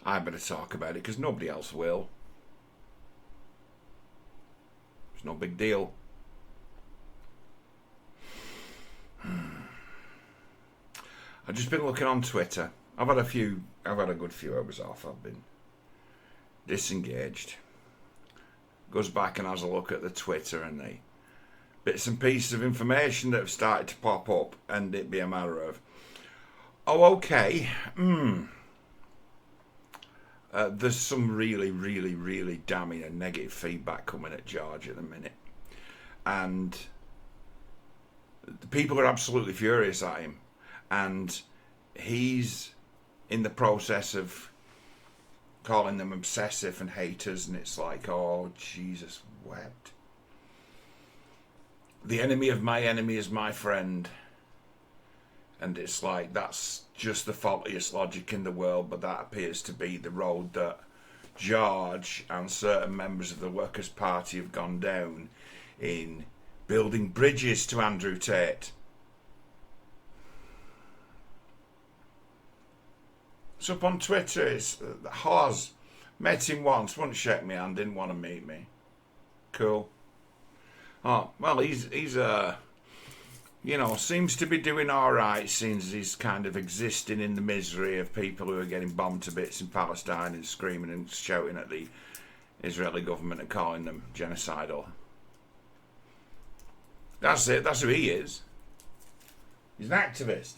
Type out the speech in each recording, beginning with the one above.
I better talk about it because nobody else will. It's no big deal. I've just been looking on Twitter. I've had a good few hours off. I've been disengaged. Goes back and has a look at the Twitter and the bits and pieces of information that have started to pop up, and it be a matter of, oh, okay, there's some really, really, really damning and negative feedback coming at George at the minute, and the people are absolutely furious at him, and he's in the process of calling them obsessive and haters, and it's like, oh, Jesus wept. The enemy of my enemy is my friend. And it's like, that's just the faultiest logic in the world, but that appears to be the road that George and certain members of the Workers' Party have gone down in building bridges to Andrew Tate. It's up on Twitter. It's Hawes. Met him once, wouldn't shake me hand, didn't want to meet me. Cool. Oh, well, he's seems to be doing alright since he's kind of existing in the misery of people who are getting bombed to bits in Palestine and screaming and shouting at the Israeli government and calling them genocidal. That's it, that's who he is. He's an activist.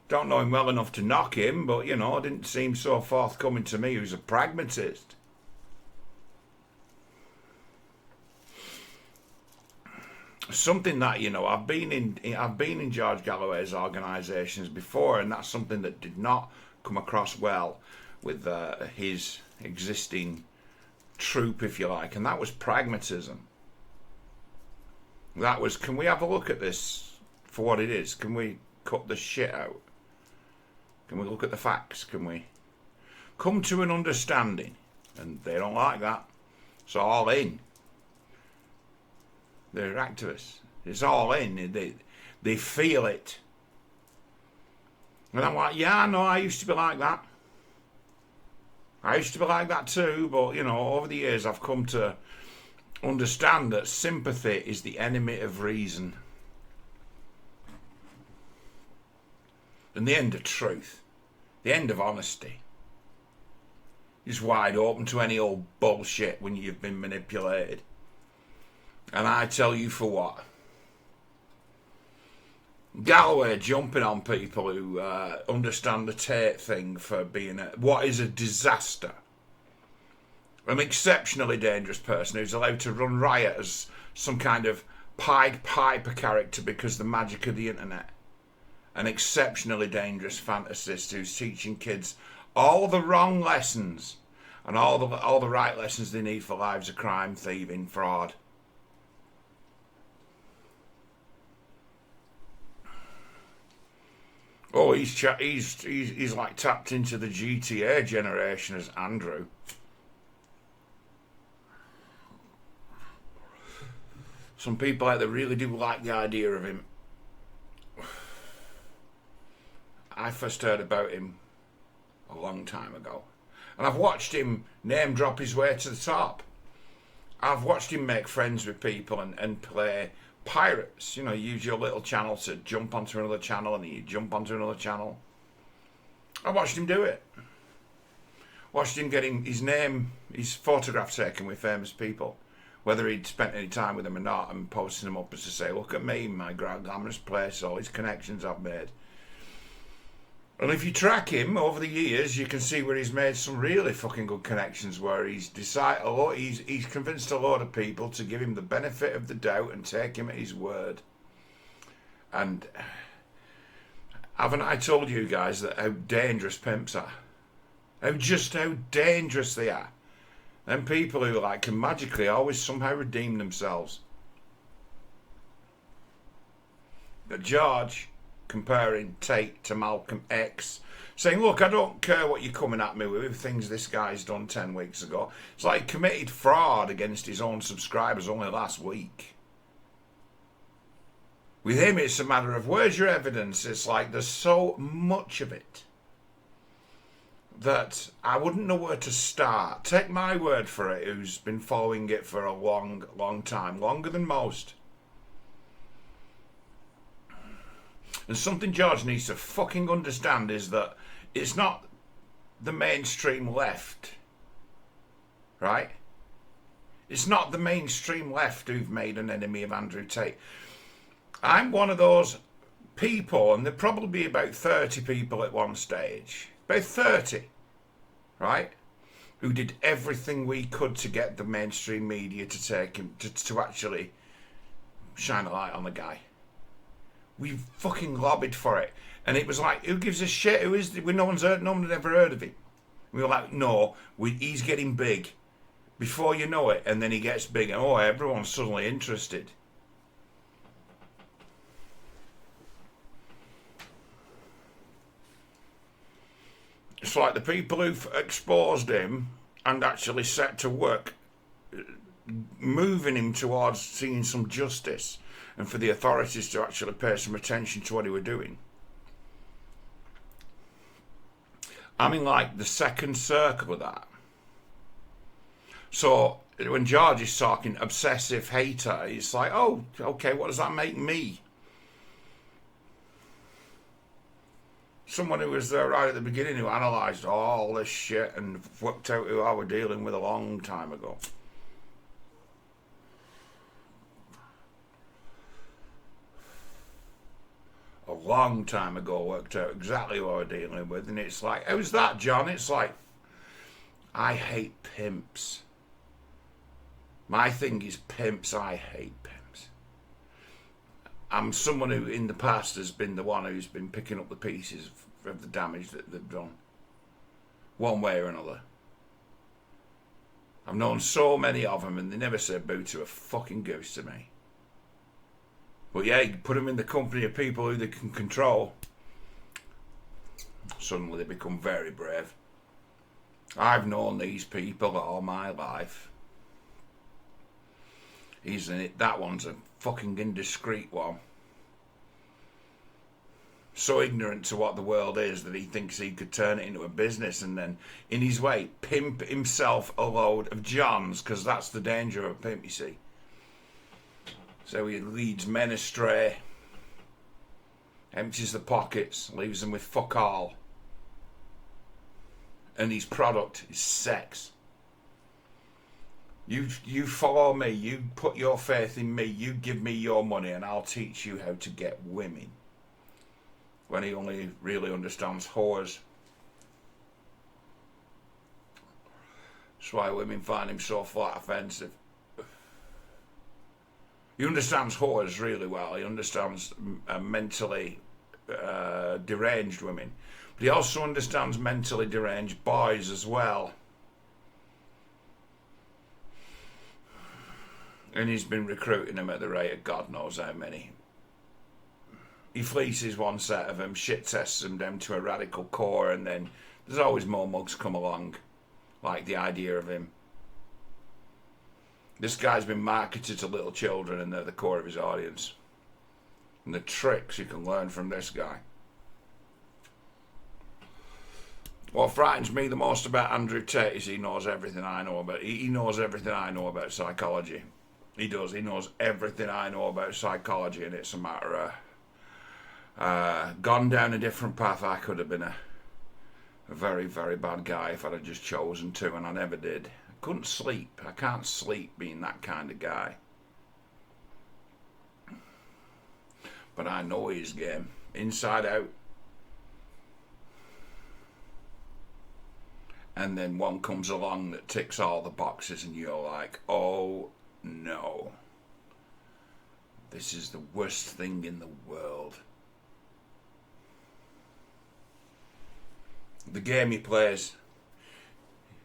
Don't know him well enough to knock him, but, didn't seem so forthcoming to me. He was a pragmatist. Something that, I've been in George Galloway's organisations before, and that's something that did not come across well with his existing troop, if you like, and that was pragmatism. That was, can we have a look at this for what it is? Can we cut the shit out? Can we look at the facts? Can we come to an understanding? And they don't like that. It's all in. They're activists. It's all in. They feel it. And I'm like, yeah, no, I used to be like that. I used to be like that too, but, over the years I've come to understand that sympathy is the enemy of reason. And the end of truth, the end of honesty, is wide open to any old bullshit when you've been manipulated. And I tell you for what, Galloway jumping on people who understand the Tate thing for being what is a disaster. An exceptionally dangerous person who's allowed to run riot as some kind of Pied Piper character because of the magic of the internet. An exceptionally dangerous fantasist who's teaching kids all the wrong lessons and all the right lessons they need for lives of crime, thieving, fraud. Oh, he's like tapped into the GTA generation as Andrew. Some people out there really do like the idea of him. I first heard about him a long time ago. And I've watched him name drop his way to the top. I've watched him make friends with people and play pirates. Use your little channel to jump onto another channel, and then you jump onto another channel. I watched him do it. Watched him getting his photograph taken with famous people, whether he'd spent any time with them or not, and posting them up as to say, look at me, my glamorous place, all these connections I've made. And if you track him over the years, you can see where he's made some really fucking good connections, where he's convinced a lot of people to give him the benefit of the doubt and take him at his word. And haven't I told you guys that how dangerous pimps are? How dangerous they are. Them people who can magically always somehow redeem themselves. But George comparing Tate to Malcolm X, saying, look, I don't care what you're coming at me with things this guy's done 10 weeks ago. It's like he committed fraud against his own subscribers only last week. With him, it's a matter of, where's your evidence? It's like there's so much of it. that I wouldn't know where to start. Take my word for it, who's been following it for a long, long time, longer than most. And something George needs to fucking understand is that it's not the mainstream left, right? It's not the mainstream left who've made an enemy of Andrew Tate. I'm one of those people, and there'd probably be about 30 people at one stage, about 30, right, who did everything we could to get the mainstream media to take him, to actually shine a light on the guy. We fucking lobbied for it, and it was like, who gives a shit? Who is? No one had ever heard of him. We were like, no, he's getting big. Before you know it, and then he gets big, and everyone's suddenly interested. It's like the people who've exposed him and actually set to work moving him towards seeing some justice and for the authorities to actually pay some attention to what he was doing. I'm in like the second circle of that. So when George is talking obsessive hater, it's like, oh, okay, what does that make me? Someone who was there right at the beginning, who analysed all this shit and worked out who I were dealing with a long time ago. A long time ago, worked out exactly who I were dealing with, and it's like, how's that, John? It's like, I hate pimps. My thing is pimps. I hate pimps. I'm someone who in the past has been the one who's been picking up the pieces of the damage that they've done, one way or another. I've known so many of them, and they never said boo to a fucking goose to me. But yeah, you put them in the company of people who they can control, suddenly they become very brave. I've known these people all my life. That one's a fucking indiscreet one. So ignorant to what the world is that he thinks he could turn it into a business and then, in his way, pimp himself a load of Johns, because that's the danger of a pimp, you see. So he leads men astray, empties the pockets, leaves them with fuck all. And his product is sex. You follow me, you put your faith in me, you give me your money, and I'll teach you how to get women. When he only really understands whores. That's why women find him so flat offensive. He understands whores really well. He understands mentally deranged women. But he also understands mentally deranged boys as well. And he's been recruiting them at the rate of God knows how many. He fleeces one set of them, shit tests them down to a radical core, and then there's always more mugs come along, like the idea of him. This guy's been marketed to little children, and they're the core of his audience. And the tricks you can learn from this guy. What frightens me the most about Andrew Tate is he knows everything I know about. He knows everything I know about psychology. He does. He knows everything I know about psychology, and it's a matter of gone down a different path. I could have been a very, very bad guy if I'd have just chosen to, and I never did. I couldn't sleep. I can't sleep being that kind of guy. But I know his game, inside out. And then one comes along that ticks all the boxes, and you're like, oh no. This is the worst thing in the world. The game he plays,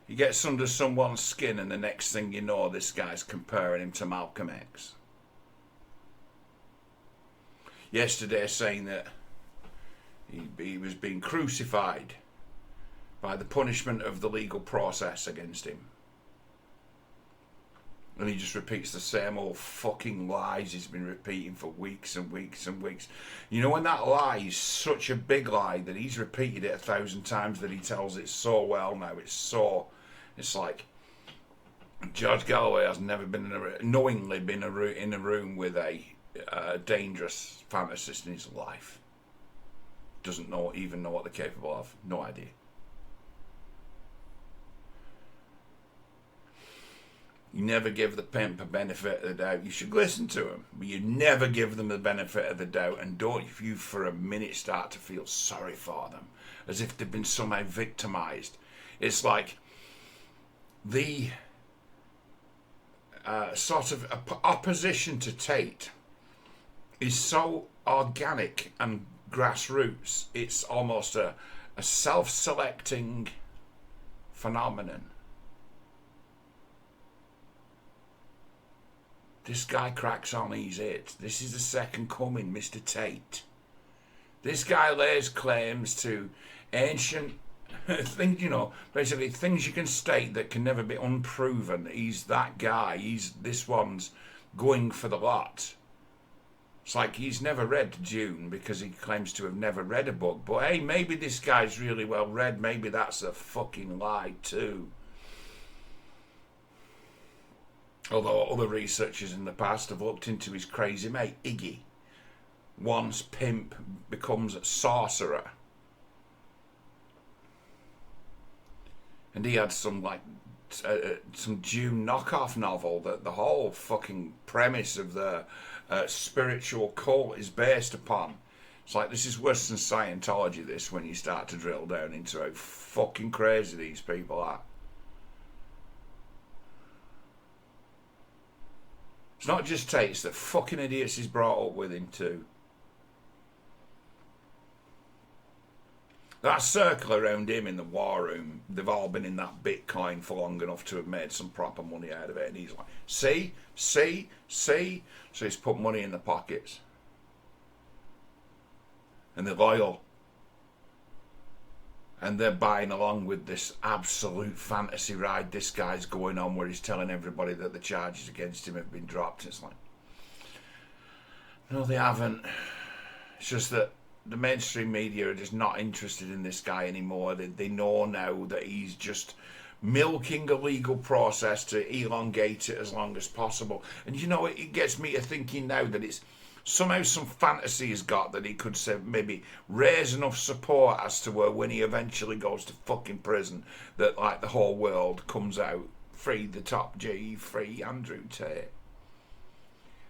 he gets under someone's skin, and the next thing you know, this guy's comparing him to Malcolm X. Yesterday saying that he was being crucified by the punishment of the legal process against him. And he just repeats the same old fucking lies he's been repeating for weeks and weeks and weeks. You know, when that lie is such a big lie that he's repeated it 1,000 times, that he tells it so well now, it's like George Galloway has never been knowingly been in a room with a dangerous fantasist in his life. Doesn't even know what they're capable of. No idea. You never give the pimp a benefit of the doubt. You should listen to him, but you never give them the benefit of the doubt. And don't you for a minute start to feel sorry for them, as if they've been somehow victimized. It's like the sort of opposition to Tate is so organic and grassroots. It's almost a self-selecting phenomenon. This guy cracks on, he's it. This is the second coming, Mr. Tate. This guy lays claims to ancient things, you know, basically things you can state that can never be unproven. He's that guy. This one's going for the lot. It's like he's never read Dune because he claims to have never read a book. But hey, maybe this guy's really well read. Maybe that's a fucking lie too. Although other researchers in the past have looked into his crazy mate, Iggy. Once pimp becomes sorcerer. And he had some Dune knockoff novel that the whole fucking premise of the spiritual cult is based upon. It's like, this is worse than Scientology, this, when you start to drill down into how fucking crazy these people are. It's not just Tate, it's the fucking idiots he's brought up with him too. That circle around him in the war room, they've all been in that Bitcoin for long enough to have made some proper money out of it. And he's like, see? So he's put money in the pockets. And they're loyal. And they're buying along with this absolute fantasy ride this guy's going on, where he's telling everybody that the charges against him have been dropped. It's like, no, they haven't. It's just that the mainstream media are just not interested in this guy anymore. They know now that he's just milking a legal process to elongate it as long as possible. And you know, it gets me to thinking now that it's somehow some fantasy he's got that he could say, maybe raise enough support as to where when he eventually goes to fucking prison, that like the whole world comes out, free the top G, free Andrew Tate.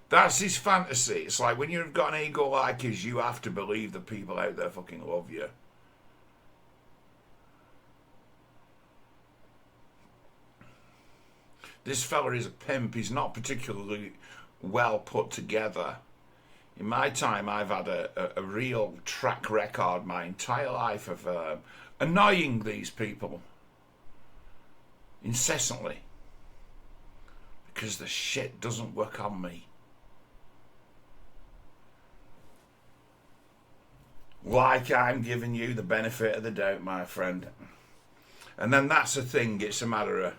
That's his fantasy. It's like, when you've got an ego like his, you have to believe the people out there fucking love you. This fella is a pimp. He's not particularly well put together. In my time, I've had a real track record my entire life of annoying these people incessantly because the shit doesn't work on me. Like I'm giving you the benefit of the doubt, my friend. And then that's the thing, it's a matter of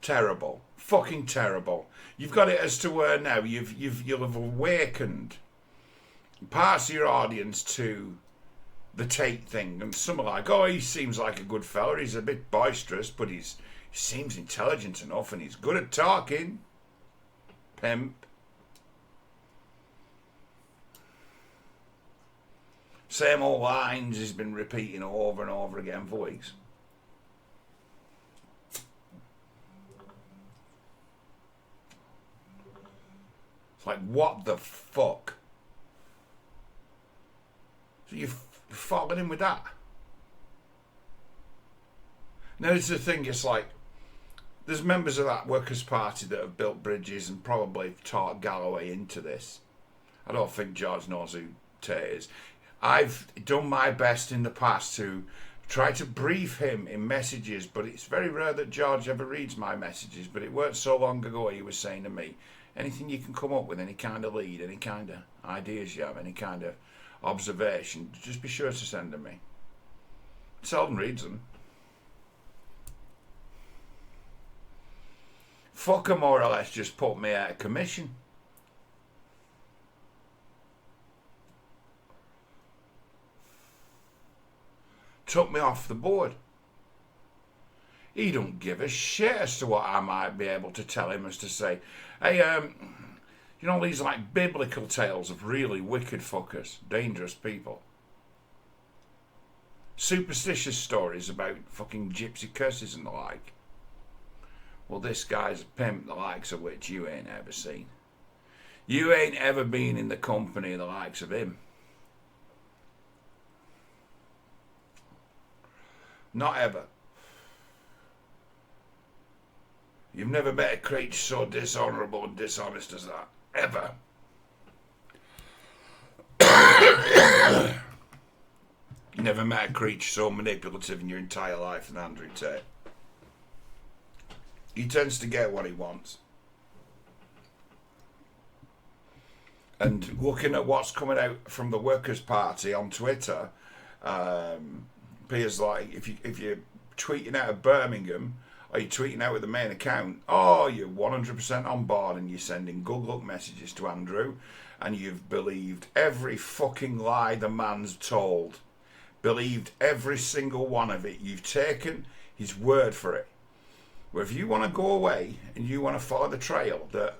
terrible. Fucking terrible. You've got it as to where now you'll have awakened parts of your audience to the Tate thing, and some are like, oh, he seems like a good fella, he's a bit boisterous, but he seems intelligent enough and he's good at talking. Pimp. Same old lines he's been repeating over and over again for weeks. It's like, what the fuck? So you've fallen in with that. Now, this is the thing, it's like, there's members of that Workers' Party that have built bridges and probably taught Galloway into this. I don't think George knows who Tate is. I've done my best in the past to try to brief him in messages, but it's very rare that George ever reads my messages. But it weren't so long ago he was saying to me, anything you can come up with, any kind of lead, any kind of ideas you have, any kind of observation, just be sure to send them me. Seldom reads them. fucker more or less just put me out of commission. Took me off the board. He don't give a shit as to what I might be able to tell him as to say, hey, you know, these like biblical tales of really wicked fuckers, dangerous people. Superstitious stories about fucking gypsy curses and the like. Well, this guy's a pimp, the likes of which you ain't ever seen. You ain't ever been in the company of the likes of him. Not ever. You've never met a creature so dishonourable and dishonest as that. Ever. You never met a creature so manipulative in your entire life than Andrew Tate. He tends to get what he wants. And looking at what's coming out from the Workers' Party on Twitter, appears like if you're tweeting out of Birmingham, or you're tweeting out with the main account, oh, you're 100% on board and you're sending good luck messages to Andrew, and you've believed every fucking lie the man's told. Believed every single one of it. You've taken his word for it. Well, if you want to go away and you want to follow the trail, that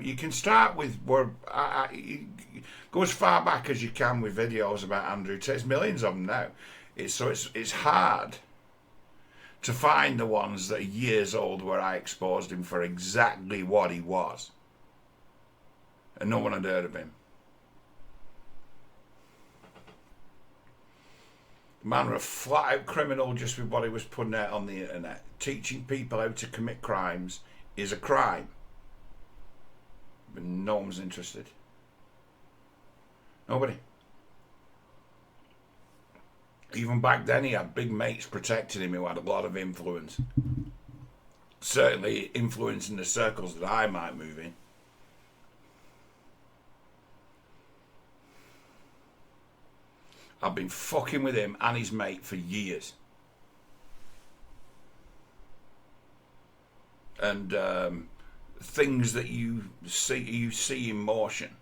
you can start with where go as far back as you can with videos about Andrew Tate. There's millions of them now. It's hard to find the ones that are years old where I exposed him for exactly what he was, and no one had heard of him. The man was a flat-out criminal just with what he was putting out on the internet. Teaching people how to commit crimes is a crime. But no one was interested. Nobody. Even back then he had big mates protecting him who had a lot of influence. Certainly influencing the circles that I might move in. I've been fucking with him and his mate for years. And things that you see in motion.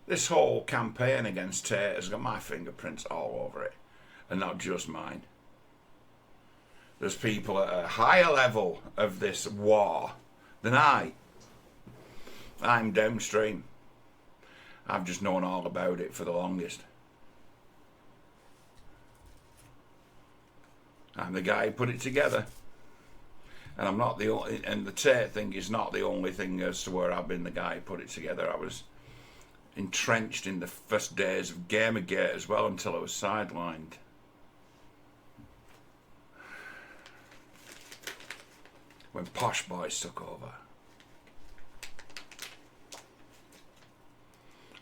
This whole campaign against Tate has got my fingerprints all over it. And not just mine. There's people at a higher level of this war than I. I'm downstream. I've just known all about it for the longest. I'm the guy who put it together. And I'm not the only, and the Tate thing is not the only thing as to where I've been the guy who put it together. I was entrenched in the first days of Gamergate as well until I was sidelined. When Posh Boys took over.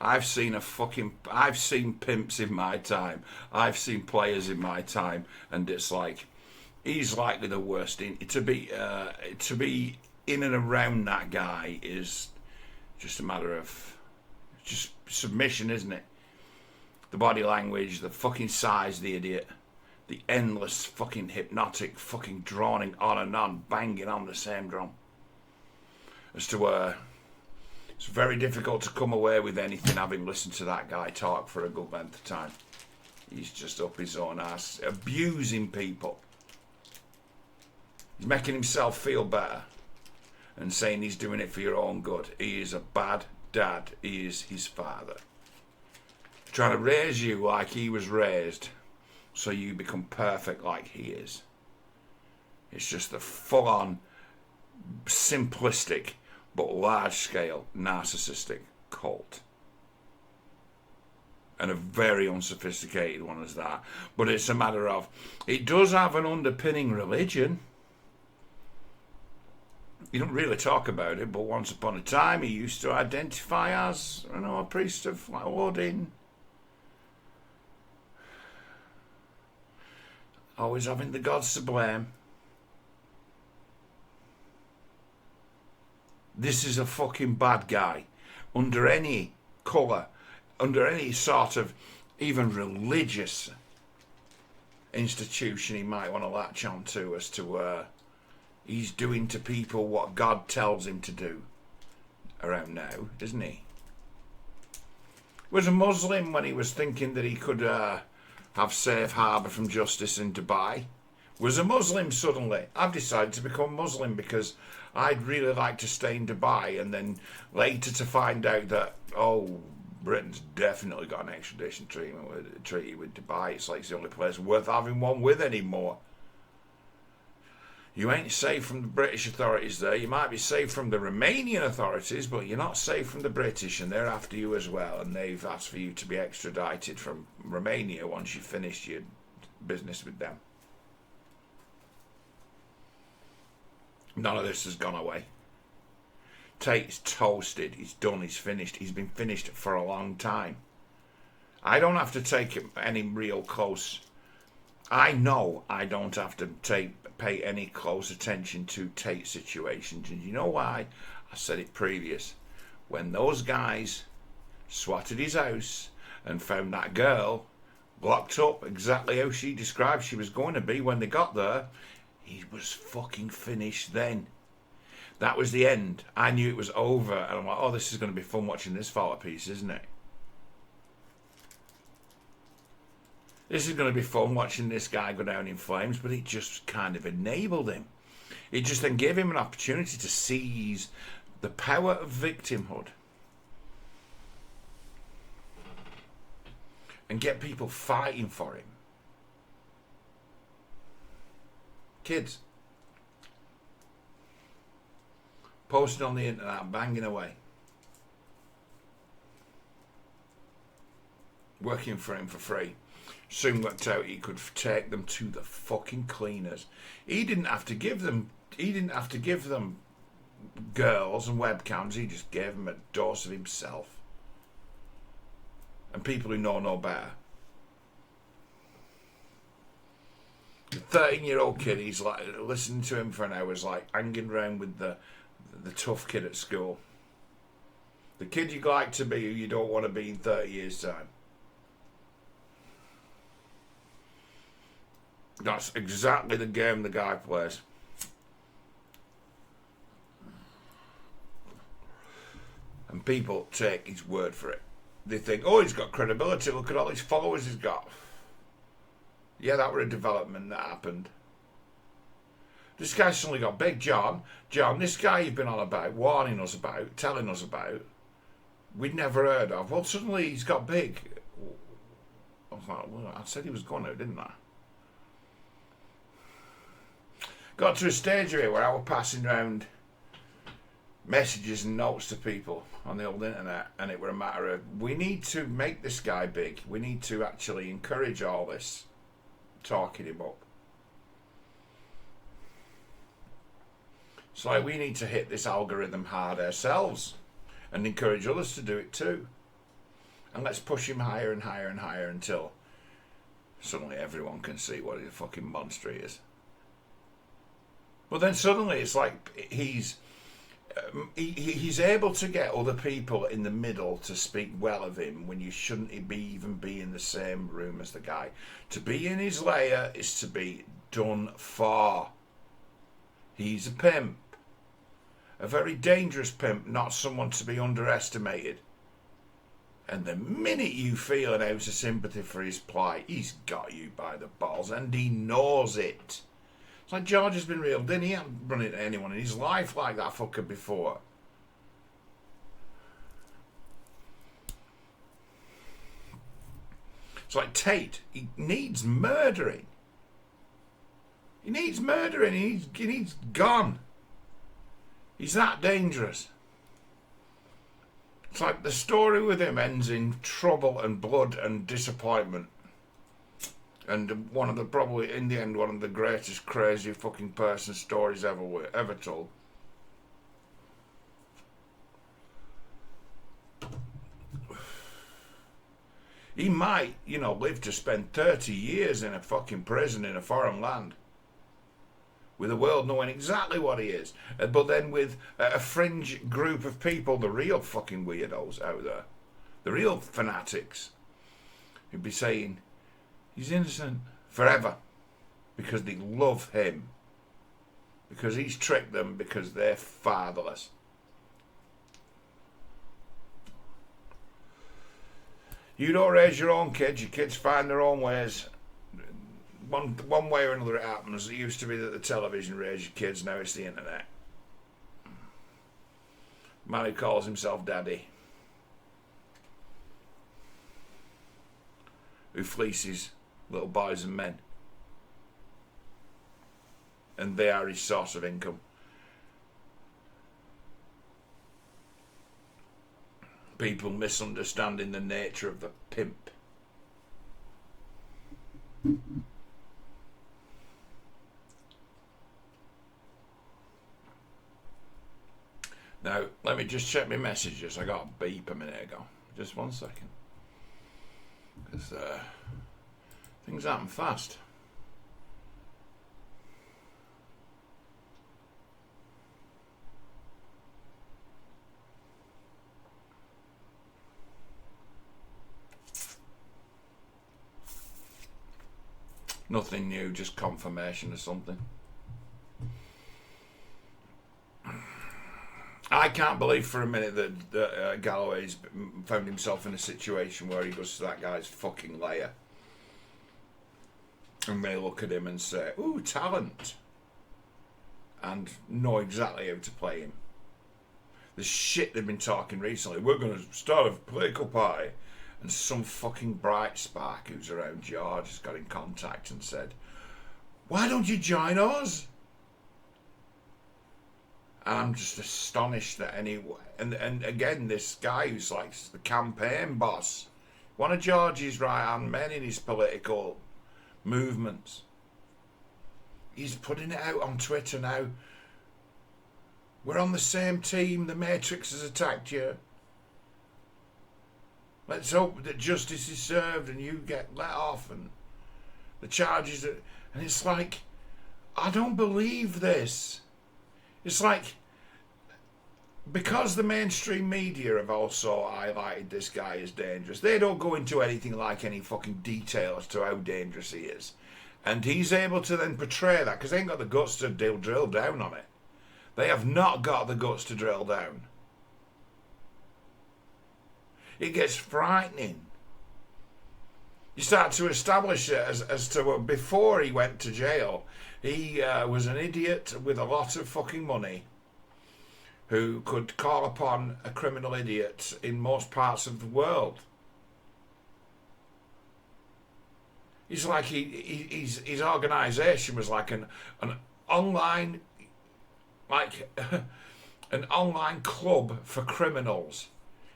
I've seen pimps in my time. I've seen players in my time, and it's like he's likely the worst. To be in and around that guy is just a matter of just submission, isn't it? The body language, the fucking size of the idiot, the endless fucking hypnotic fucking droning on and on, banging on the same drum. As to it's very difficult to come away with anything having listened to that guy talk for a good length of time. He's just up his own ass, abusing people. He's making himself feel better and saying he's doing it for your own good. He is a bad dad. He is his father. Trying to raise you like he was raised so you become perfect like he is. It's just a full-on, simplistic, but large-scale narcissistic cult. And a very unsophisticated one as that. But it's a matter of, it does have an underpinning religion. You don't really talk about it, but once upon a time he used to identify as, a priest of Odin. Always having the gods to blame. This is a fucking bad guy. Under any colour, under any sort of even religious institution he might want to latch on to as to He's doing to people what God tells him to do around now, isn't he? Was a Muslim when he was thinking that he could have safe harbour from justice in Dubai. Was a Muslim suddenly. I've decided to become Muslim because I'd really like to stay in Dubai, and then later to find out that, oh, Britain's definitely got an extradition treaty with Dubai. It's like it's the only place worth having one with anymore. You ain't safe from the British authorities there. You might be safe from the Romanian authorities, but you're not safe from the British, and they're after you as well. And they've asked for you to be extradited from Romania once you've finished your business with them. None of this has gone away. Tate's toasted. He's done. He's finished. He's been finished for a long time. I don't have to take any real close. I know I don't have to pay any close attention to Tate situations. And you know why? I said it previous. When those guys swatted his house and found that girl locked up exactly how she described she was going to be when they got there, he was fucking finished then. That was the end. I knew it was over. And I'm like, oh, this is going to be fun watching this fall to pieces, isn't it? This is going to be fun watching this guy go down in flames, but it just kind of enabled him. It just then gave him an opportunity to seize the power of victimhood and get people fighting for him. Kids. Posting on the internet, banging away. Working for him for free. Soon worked out he could take them to the fucking cleaners. He didn't have to give them girls and webcams. He just gave them a dose of himself. And people who know no better. The 13-year-old kid, he's like listening to him for an hour, is like hanging around with the tough kid at school. The kid you'd like to be who you don't want to be in 30 years' time. That's exactly the game the guy plays. And people take his word for it. They think, oh, he's got credibility. Look at all these followers he's got. Yeah, that were a development that happened. This guy's suddenly got big. John, this guy you've been on about, warning us about, telling us about, we'd never heard of. Well, suddenly he's got big. I was like, well, I said he was going to, didn't I? Got to a stage here where I was passing around messages and notes to people on the old internet, and it were a matter of, we need to make this guy big. We need to actually encourage all this, talking him up. It's like we need to hit this algorithm hard ourselves and encourage others to do it too. And let's push him higher and higher and higher until suddenly everyone can see what a fucking monster he is. But then suddenly it's like he's able to get other people in the middle to speak well of him when you shouldn't even be in the same room as the guy. To be in his lair is to be done for. He's a pimp. A very dangerous pimp, not someone to be underestimated. And the minute you feel an ounce of sympathy for his plight, he's got you by the balls, and he knows it. It's like George has been real, didn't he? He hasn't run into anyone in his life like that fucker before. It's like Tate, he needs murdering. He needs murdering, he needs gone. He's that dangerous. It's like the story with him ends in trouble and blood and disappointment. And one of the, probably in the end, one of the greatest crazy fucking person stories ever told. He might, live to spend 30 years in a fucking prison in a foreign land. With the world knowing exactly what he is. But then with a fringe group of people, the real fucking weirdos out there. The real fanatics. Who'd be saying, he's innocent forever. Because they love him. because he's tricked them because they're fatherless. You don't raise your own kids. Your kids find their own ways. One way or another it happens. It used to be that the television raised your kids. Now it's the internet. Man who calls himself daddy, who fleeces little boys and men, and they are his source of income. People misunderstanding the nature of the pimp. Now, let me just check my messages. I got a beep a minute ago. Just 1 second. Because things happen fast. Nothing new, just confirmation of something. I can't believe for a minute that Galloway's found himself in a situation where he goes to that guy's fucking lair. And they look at him and say, ooh, talent. And know exactly how to play him. The shit they've been talking recently. We're going to start a political party. And some fucking bright spark who's around George has got in contact and said, why don't you join us? And I'm just astonished that anyone... And again, this guy who's like the campaign boss, one of George's right-hand men in his political movements, he's putting it out on Twitter now. We're on the same team. The Matrix has attacked you. Let's hope that justice is served and you get let off and the charges are... And it's like, I don't believe this. It's like, because the mainstream media have also highlighted this guy as dangerous, they don't go into anything like any fucking detail as to how dangerous he is. And he's able to then portray that, because they ain't got the guts to drill down on it. They have not got the guts to drill down. It gets frightening. You start to establish it as to before he went to jail, he was an idiot with a lot of fucking money who could call upon a criminal idiot in most parts of the world. He's like his organisation was like an online an online club for criminals.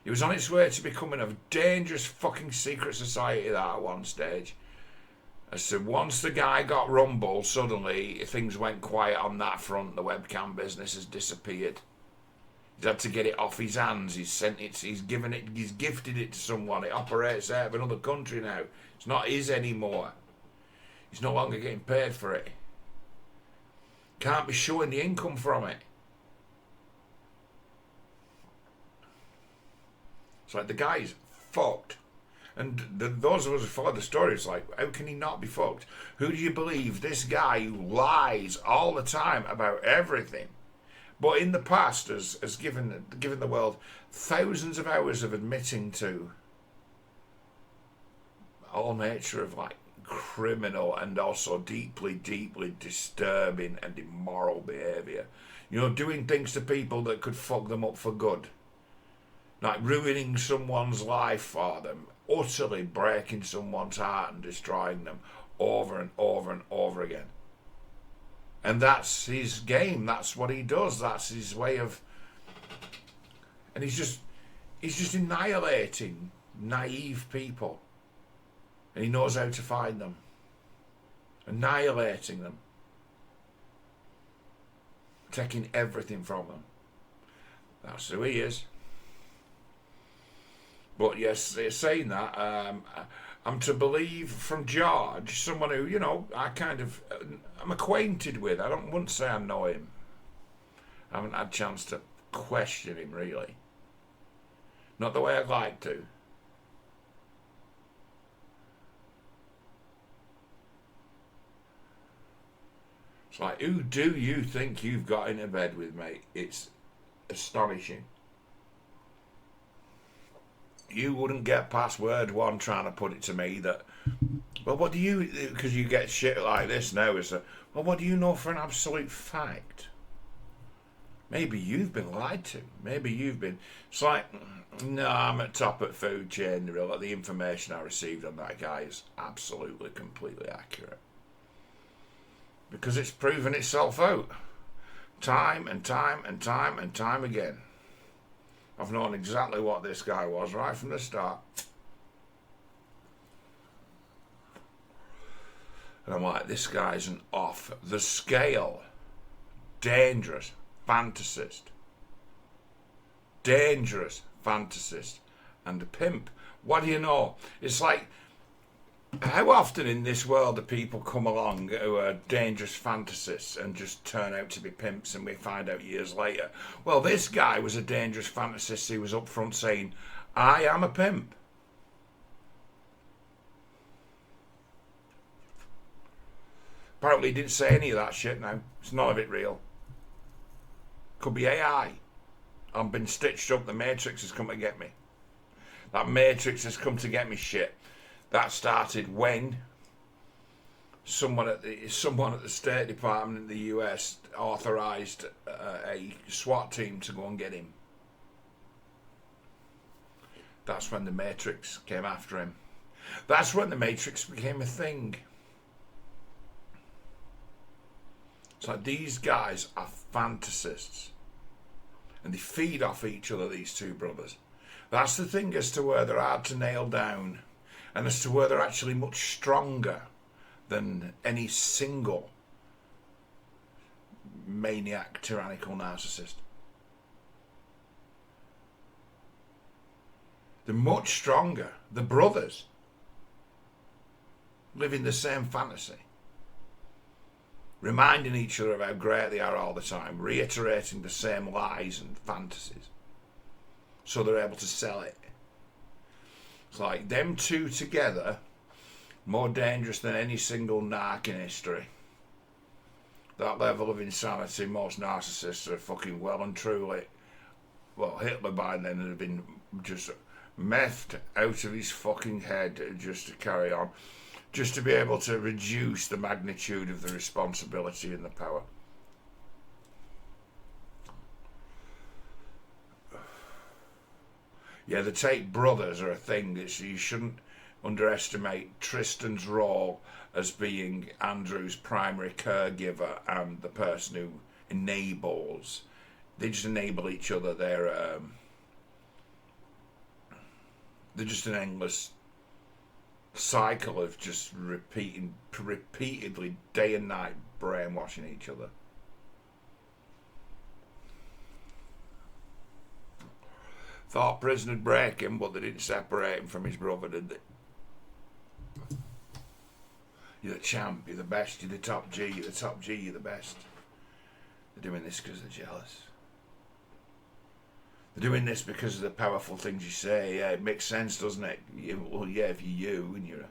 He was on its way to becoming a dangerous fucking secret society that at one stage. So once the guy got rumbled, suddenly things went quiet on that front. The webcam business has disappeared. He's had to get it off his hands. He's gifted it to someone. It operates out of another country now. It's not his anymore. He's no longer getting paid for it. Can't be showing the income from it. It's like the guy's fucked. And those of us who follow the story, it's like, how can he not be fucked? Who do you believe? This guy who lies all the time about everything, but in the past has given the world thousands of hours of admitting to all nature of like criminal and also deeply, deeply disturbing and immoral behaviour. You know, doing things to people that could fuck them up for good. Like ruining someone's life for them, utterly breaking someone's heart and destroying them over and over and over again. And that's his game. That's what he does. That's his way of... And he's just annihilating naive people. And he knows how to find them. Annihilating them. Taking everything from them. That's who he is. But yes, saying that, I'm to believe from George, someone who, you know, I'm acquainted with. Wouldn't say I know him. I haven't had a chance to question him, really. Not the way I'd like to. It's like, who do you think you've got into bed with, mate? It's astonishing. You wouldn't get past word one trying to put it to me that, well, what do you, because you get shit like this now, is well, what do you know for an absolute fact? Maybe you've been lied to. Maybe you've been, it's like, no, I'm at top at food chain. The information I received on that guy is absolutely, completely accurate. Because it's proven itself out. Time and time and time and time again. I've known exactly what this guy was right from the start. And I'm like, this guy's an off the scale, dangerous fantasist. Dangerous fantasist. And a pimp. What do you know? It's like, how often in this world do people come along who are dangerous fantasists and just turn out to be pimps, and we find out years later? Well, this guy was a dangerous fantasist. He was up front saying, I am a pimp. Apparently he didn't say any of that shit now. It's none of it real. Could be AI. I've been stitched up. The Matrix has come to get me. That Matrix has come to get me shit. That started when someone at the State Department in the US authorised a SWAT team to go and get him. That's when the Matrix came after him. That's when the Matrix became a thing. It's like, these guys are fantasists. And they feed off each other, these two brothers. That's the thing as to where they're hard to nail down. And as to where they're actually much stronger than any single maniac, tyrannical narcissist. They're much stronger. The brothers live in the same fantasy, reminding each other of how great they are all the time, reiterating the same lies and fantasies, so they're able to sell it. It's like them two together, more dangerous than any single narc in history. That level of insanity, most narcissists are fucking well and truly, well, Hitler by then would have been just methed out of his fucking head just to carry on, just to be able to reduce the magnitude of the responsibility and the power. Yeah, the Tate brothers are a thing. You shouldn't underestimate Tristan's role as being Andrew's primary caregiver and the person who enables. They just enable each other. They're just an endless cycle of just repeatedly, day and night, brainwashing each other. Thought prison would break him, but they didn't separate him from his brother, did they? You're the champ, you're the best, you're the top G, you're the top G, you're the best. They're doing this because they're jealous. They're doing this because of the powerful things you say. Yeah, it makes sense, doesn't it? Well, yeah, if you're you and you're a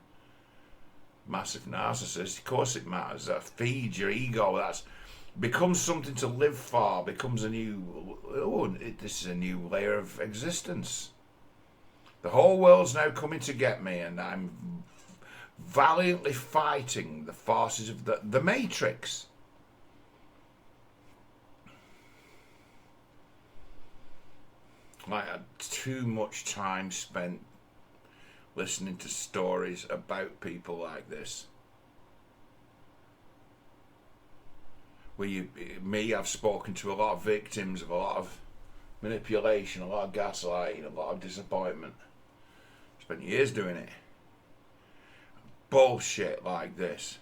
massive narcissist, of course it matters. That feeds your ego. That's becomes something to live for. Becomes a new. This is a new layer of existence. The whole world's now coming to get me, and I'm valiantly fighting the forces of the Matrix. I had too much time spent listening to stories about people like this. I've spoken to a lot of victims of a lot of manipulation, a lot of gaslighting, a lot of disappointment. Spent years doing it. Bullshit like this.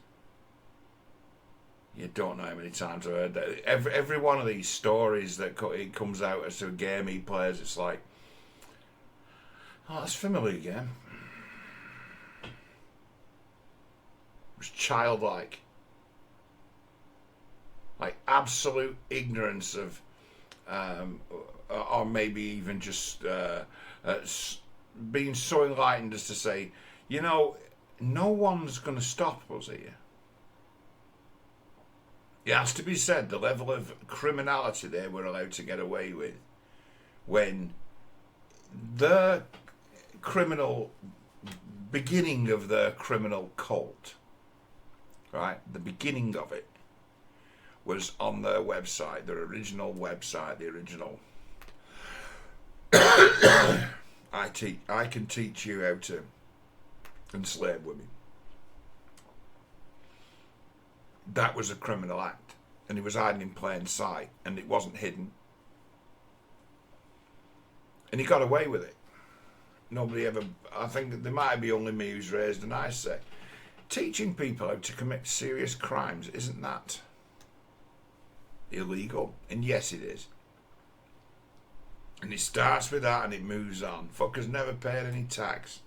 You don't know how many times I've heard that. Every one of these stories that it comes out as to a game he plays, it's like, oh, that's a familiar game. It was childlike. Like absolute ignorance of, or maybe even just being so enlightened as to say, you know, no one's going to stop us here. It has to be said, the level of criminality they were allowed to get away with when the criminal beginning of the criminal cult, right, the beginning of it was on their website, their original website, the original I can teach you how to enslave women. That was a criminal act, and it was hiding in plain sight, and it wasn't hidden, and he got away with it. Nobody ever, I think that there might be only me who's raised an eyesight. Teaching people how to commit serious crimes, isn't that illegal? And yes, it is. And it starts with that and it moves on. Fuckers never paid any tax.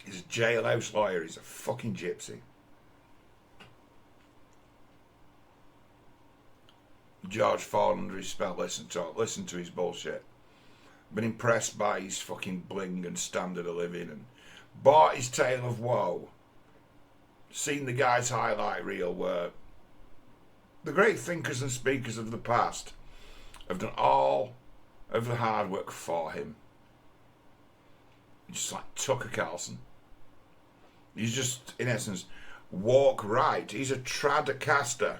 He's a jailhouse lawyer. He's a fucking gypsy. George Ford, under his spell, listen to his bullshit. Been impressed by his fucking bling and standard of living, and bought his tale of woe. Seen the guy's highlight reel where the great thinkers and speakers of the past have done all of the hard work for him. Just like Tucker Carlson. He's just, in essence, walk right. He's a tradcaster.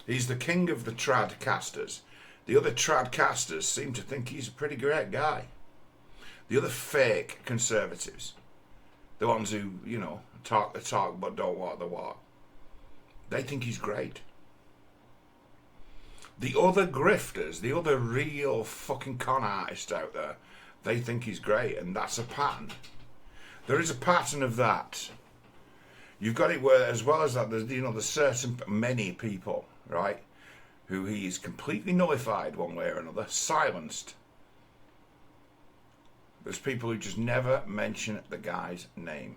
He's the king of the tradcasters. The other tradcasters seem to think he's a pretty great guy. The other fake conservatives, the ones who, you know, talk the talk but don't walk the walk, they think he's great. The other grifters, the other real fucking con artists out there, they think he's great, and that's a pattern. There is a pattern of that. You've got it where, as well as that, there's, you know, there's certain, many people, right, who he's completely nullified one way or another, silenced. There's people who just never mention the guy's name.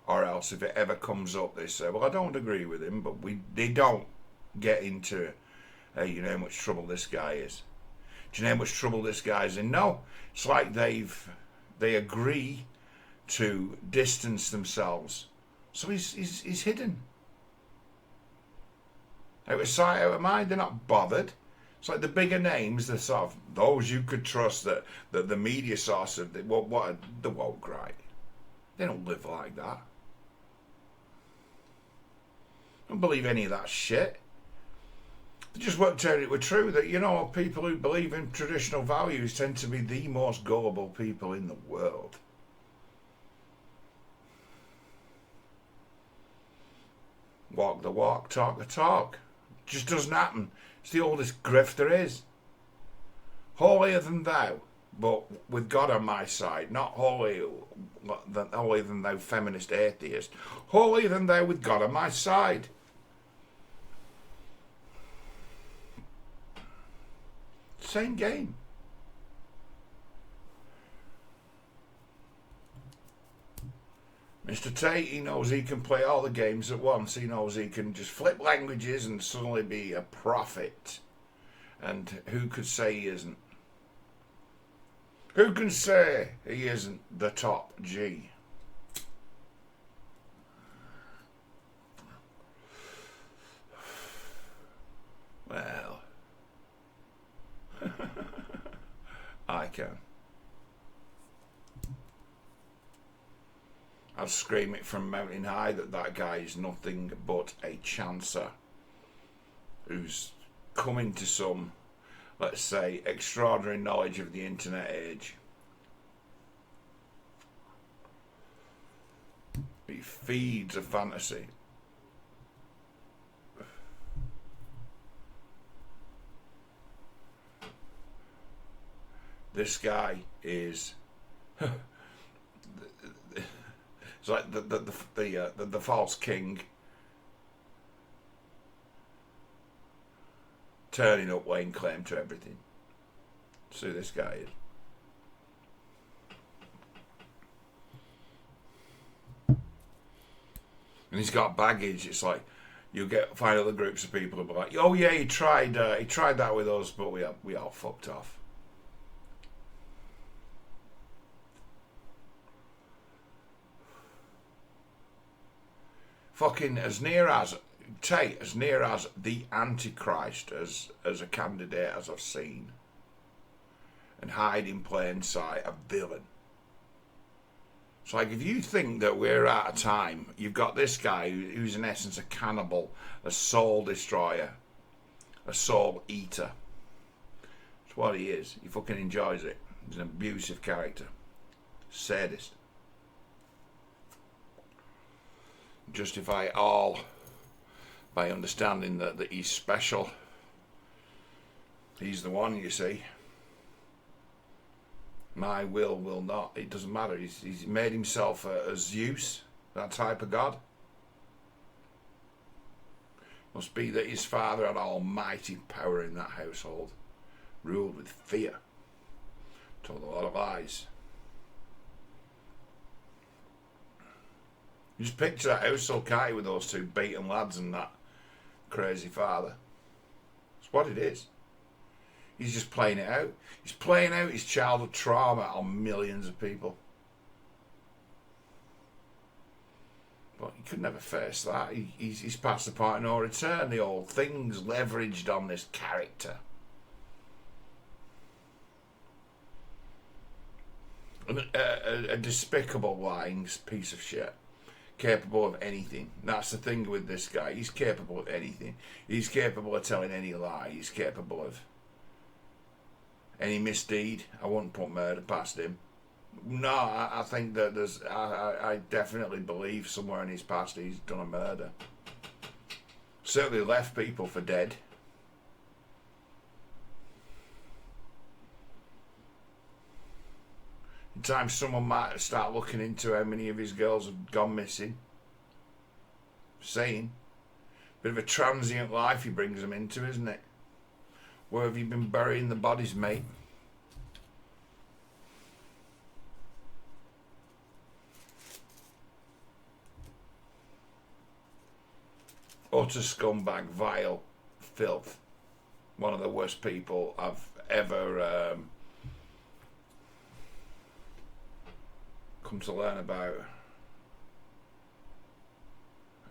Or else if it ever comes up, they say, well, I don't agree with him, but they don't get into, hey, you know how much trouble this guy is. Do you know how much trouble this guy's in? No. It's like they agree to distance themselves. So he's hidden. Out of sight, out of mind, they're not bothered. It's like the bigger names, the sort of those you could trust, that the media source of the woke, right? They don't live like that. Don't believe any of that shit. They just worked out it were true that, you know, people who believe in traditional values tend to be the most gullible people in the world. Walk the walk, talk the talk. Just doesn't happen. It's the oldest grift there is. Holier than thou, but with God on my side. Not holier than thou feminist atheist. Holier than thou with God on my side. Same game. Mr. Tate, he knows he can play all the games at once. He knows he can just flip languages and suddenly be a prophet. And who could say he isn't? Who can say he isn't the top G? Well, I can. I'd scream it from mountain high that guy is nothing but a chancer who's coming to some, let's say, extraordinary knowledge of the internet age. He feeds a fantasy. This guy is it's like the false king turning up laying claim to everything. See who this guy is. And he's got baggage. It's like you find other groups of people who be like, oh yeah, he tried that with us, but we all fucked off. fucking as near as Tate, as near as the Antichrist as a candidate as I've seen, and hide in plain sight, a villain. It's like, if you think that we're out of time, you've got this guy who's in essence a cannibal, a soul destroyer, a soul eater. That's what he is. He fucking enjoys it. He's an abusive character. Sadist. Justify it all by understanding that he's special. He's the one, you see. My will not. It doesn't matter. He's made himself a Zeus, that type of god. Must be that his father had almighty power in that household, ruled with fear, told a lot of lies. You just picture that household, can't you, with those two beaten lads and that crazy father. That's what it is. He's just playing it out. He's playing out his childhood trauma on millions of people. But he could never face that. He's past the point of no return. The old thing's leveraged on this character. A despicable lying piece of shit. Capable of anything. That's the thing with this guy. He's capable of anything. He's capable of telling any lie. He's capable of any misdeed. I wouldn't put murder past him. No, I think that I definitely believe somewhere in his past he's done a murder. Certainly left people for dead. In time someone might start looking into how many of his girls have gone missing. Saying. Bit of a transient life he brings them into, isn't it? Where have you been burying the bodies, mate? Utter scumbag, vile filth. One of the worst people I've ever come to learn about.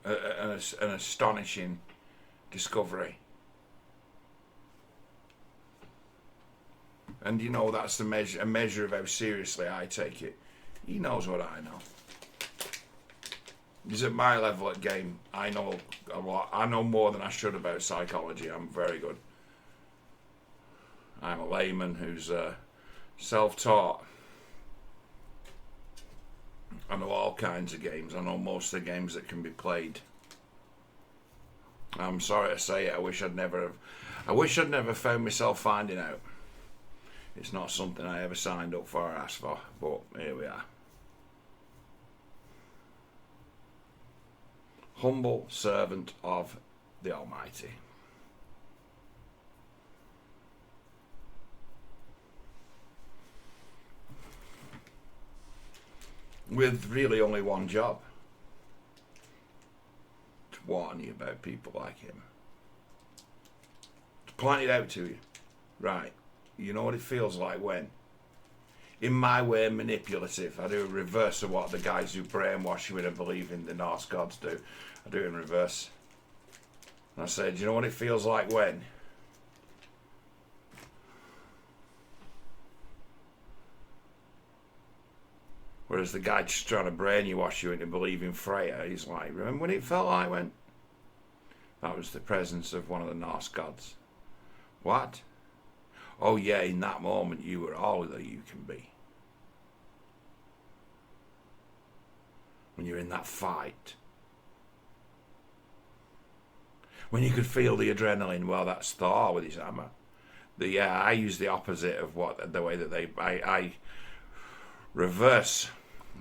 An astonishing discovery. And you know, that's a measure of how seriously I take it. He knows what I know. He's at my level at game. I know a lot. I know more than I should about psychology. I'm very good. I'm a layman who's self-taught. I know all kinds of games. I know most of the games that can be played. I'm sorry to say it. I wish I'd never found myself finding out. It's not something I ever signed up for or asked for, but here we are. Humble servant of the Almighty. With really only one job. To warn you about people like him. To point it out to you. Right. You know what it feels like when, in my way, manipulative. I do a reverse of what the guys who brainwash you into believing the Norse gods do. I do it in reverse. And I said, do you know what it feels like when? Whereas the guy just trying to brainwash you into believing Freya, he's like, remember when it felt like when? That was the presence of one of the Norse gods. What? Oh yeah, in that moment you were all that you can be. When you're in that fight. When you could feel the adrenaline, well, that's Thor with his hammer. I use the opposite of the way that I reverse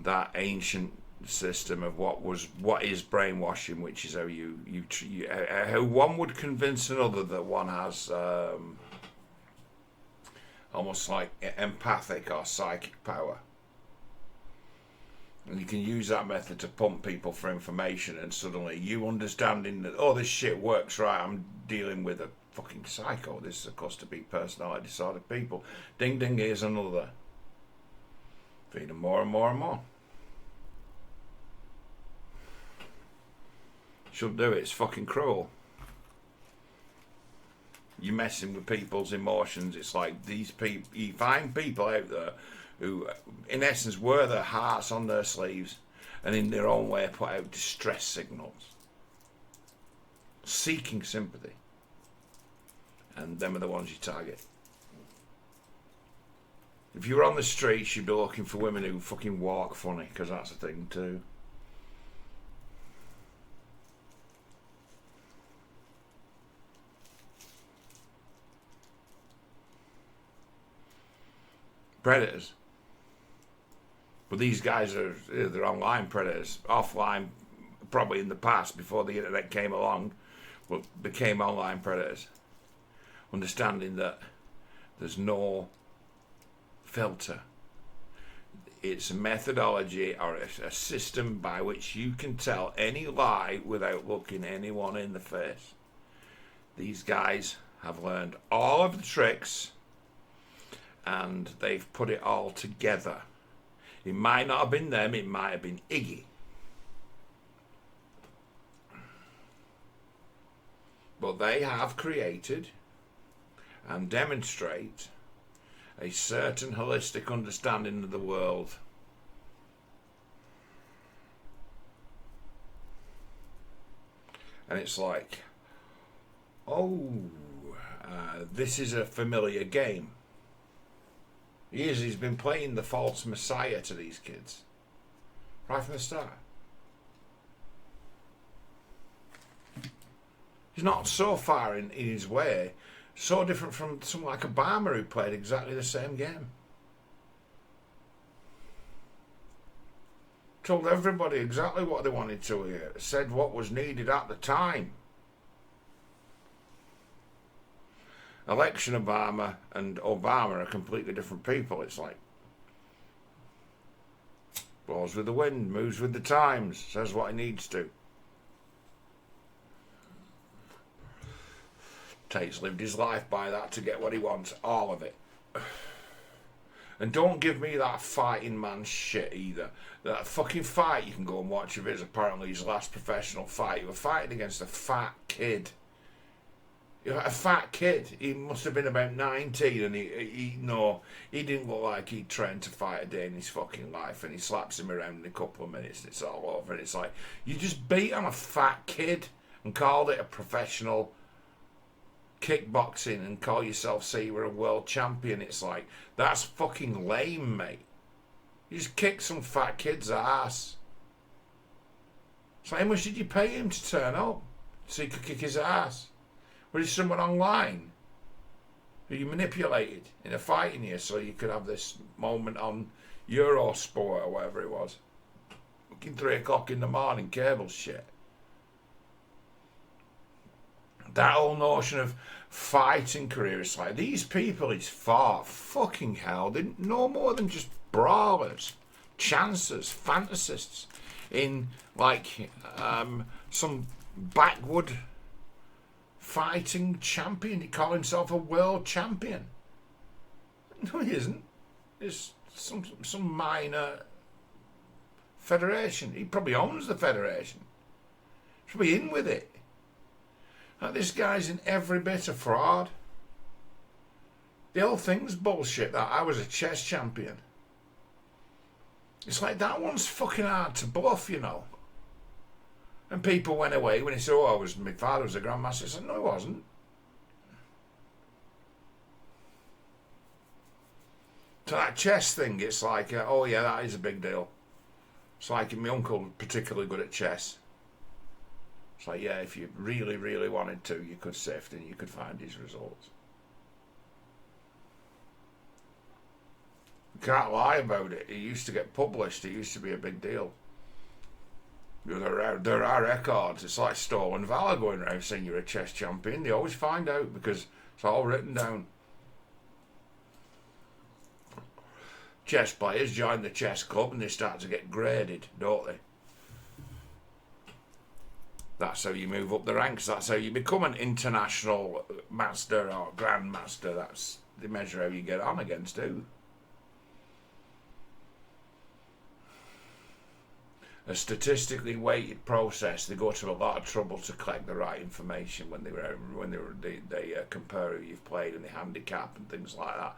that ancient system of what is brainwashing, which is how how one would convince another that one has almost like empathic or psychic power. And you can use that method to pump people for information, and suddenly you understanding that, oh, this shit works, right, I'm dealing with a fucking psycho. This is supposed to be personality disorder people. Ding ding, here's another. Feed them more and more and more. Shouldn't do it. It's fucking cruel. You're messing with people's emotions. It's like these people. You find people out there who, in essence, wear their hearts on their sleeves and in their own way put out distress signals, seeking sympathy. And them are the ones you target. If you were on the streets, you'd be looking for women who fucking walk funny, because that's a thing too. Predators. But these guys they're online predators. Offline, probably in the past, before the internet came along, but became online predators. Understanding that there's no filter. It's a methodology or a system by which you can tell any lie without looking anyone in the face. These guys have learned all of the tricks and they've put it all together. It might not have been them, it might have been Iggy. But they have created and demonstrate a certain holistic understanding of the world. And it's like, this is a familiar game. He's been playing the false messiah to these kids right from the start. He's not so far in his way, so different from someone like Obama who played exactly the same game. Told everybody exactly what they wanted to hear, said what was needed at the time. Election Obama and Obama are completely different people. It's like, blows with the wind, moves with the times, says what he needs to. Tate's lived his life by that to get what he wants, all of it. And don't give me that fighting man shit either. That fucking fight you can go and watch of his, apparently his last professional fight. He was fighting against a fat kid. A fat kid. He must have been about 19 and he didn't look like he'd trained to fight a day in his fucking life, and he slaps him around in a couple of minutes and it's all over. And it's like, you just beat on a fat kid and called it a professional kickboxing and call yourself, say you were a world champion. It's like, that's fucking lame, mate. You just kicked some fat kid's ass. So how much did you pay him to turn up so you could kick his ass? Was he someone online who you manipulated in a fighting you so you could have this moment on Eurosport or whatever it was? Fucking 3 o'clock in the morning cable shit. That whole notion of fighting career, it's like, these people he's fought, fucking hell, they're no more than just brawlers, chancers, fantasists in like some backwood fighting champion. He called himself a world champion. No, he isn't. It's some minor federation. He probably owns the federation. He's probably in with it. Like, this guy's in every bit of fraud. The whole thing's bullshit that I was a chess champion. It's like, that one's fucking hard to bluff, you know. And people went away when he said, my father was a grandmaster. I said, no, he wasn't. So that chess thing, it's like, that is a big deal. It's like my uncle particularly good at chess. It's like, yeah, if you really, really wanted to, you could sift and you could find his results. You can't lie about it. It used to get published. It used to be a big deal. There are records. It's like stolen valor going around saying you're a chess champion. They always find out because it's all written down. Chess players join the chess club and they start to get graded, don't they? That's how you move up the ranks. That's how you become an international master or grandmaster. That's the measure how you get on against who. a statistically weighted process. They go to a lot of trouble to collect the right information when they compare who you've played and the handicap and things like that.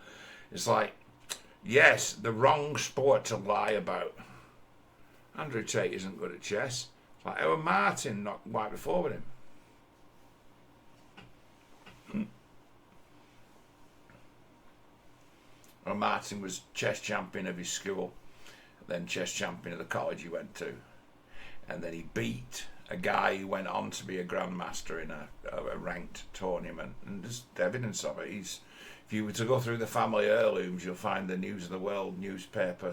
It's like, yes, the wrong sport to lie about. Andrew Tate isn't good at chess. It's like, how Martin not right before with him? Well, Martin was chess champion of his school, then chess champion of the college he went to, and then he beat a guy who went on to be a grandmaster in a ranked tournament. And there's evidence of it. If you were to go through the family heirlooms, you'll find the News of the World newspaper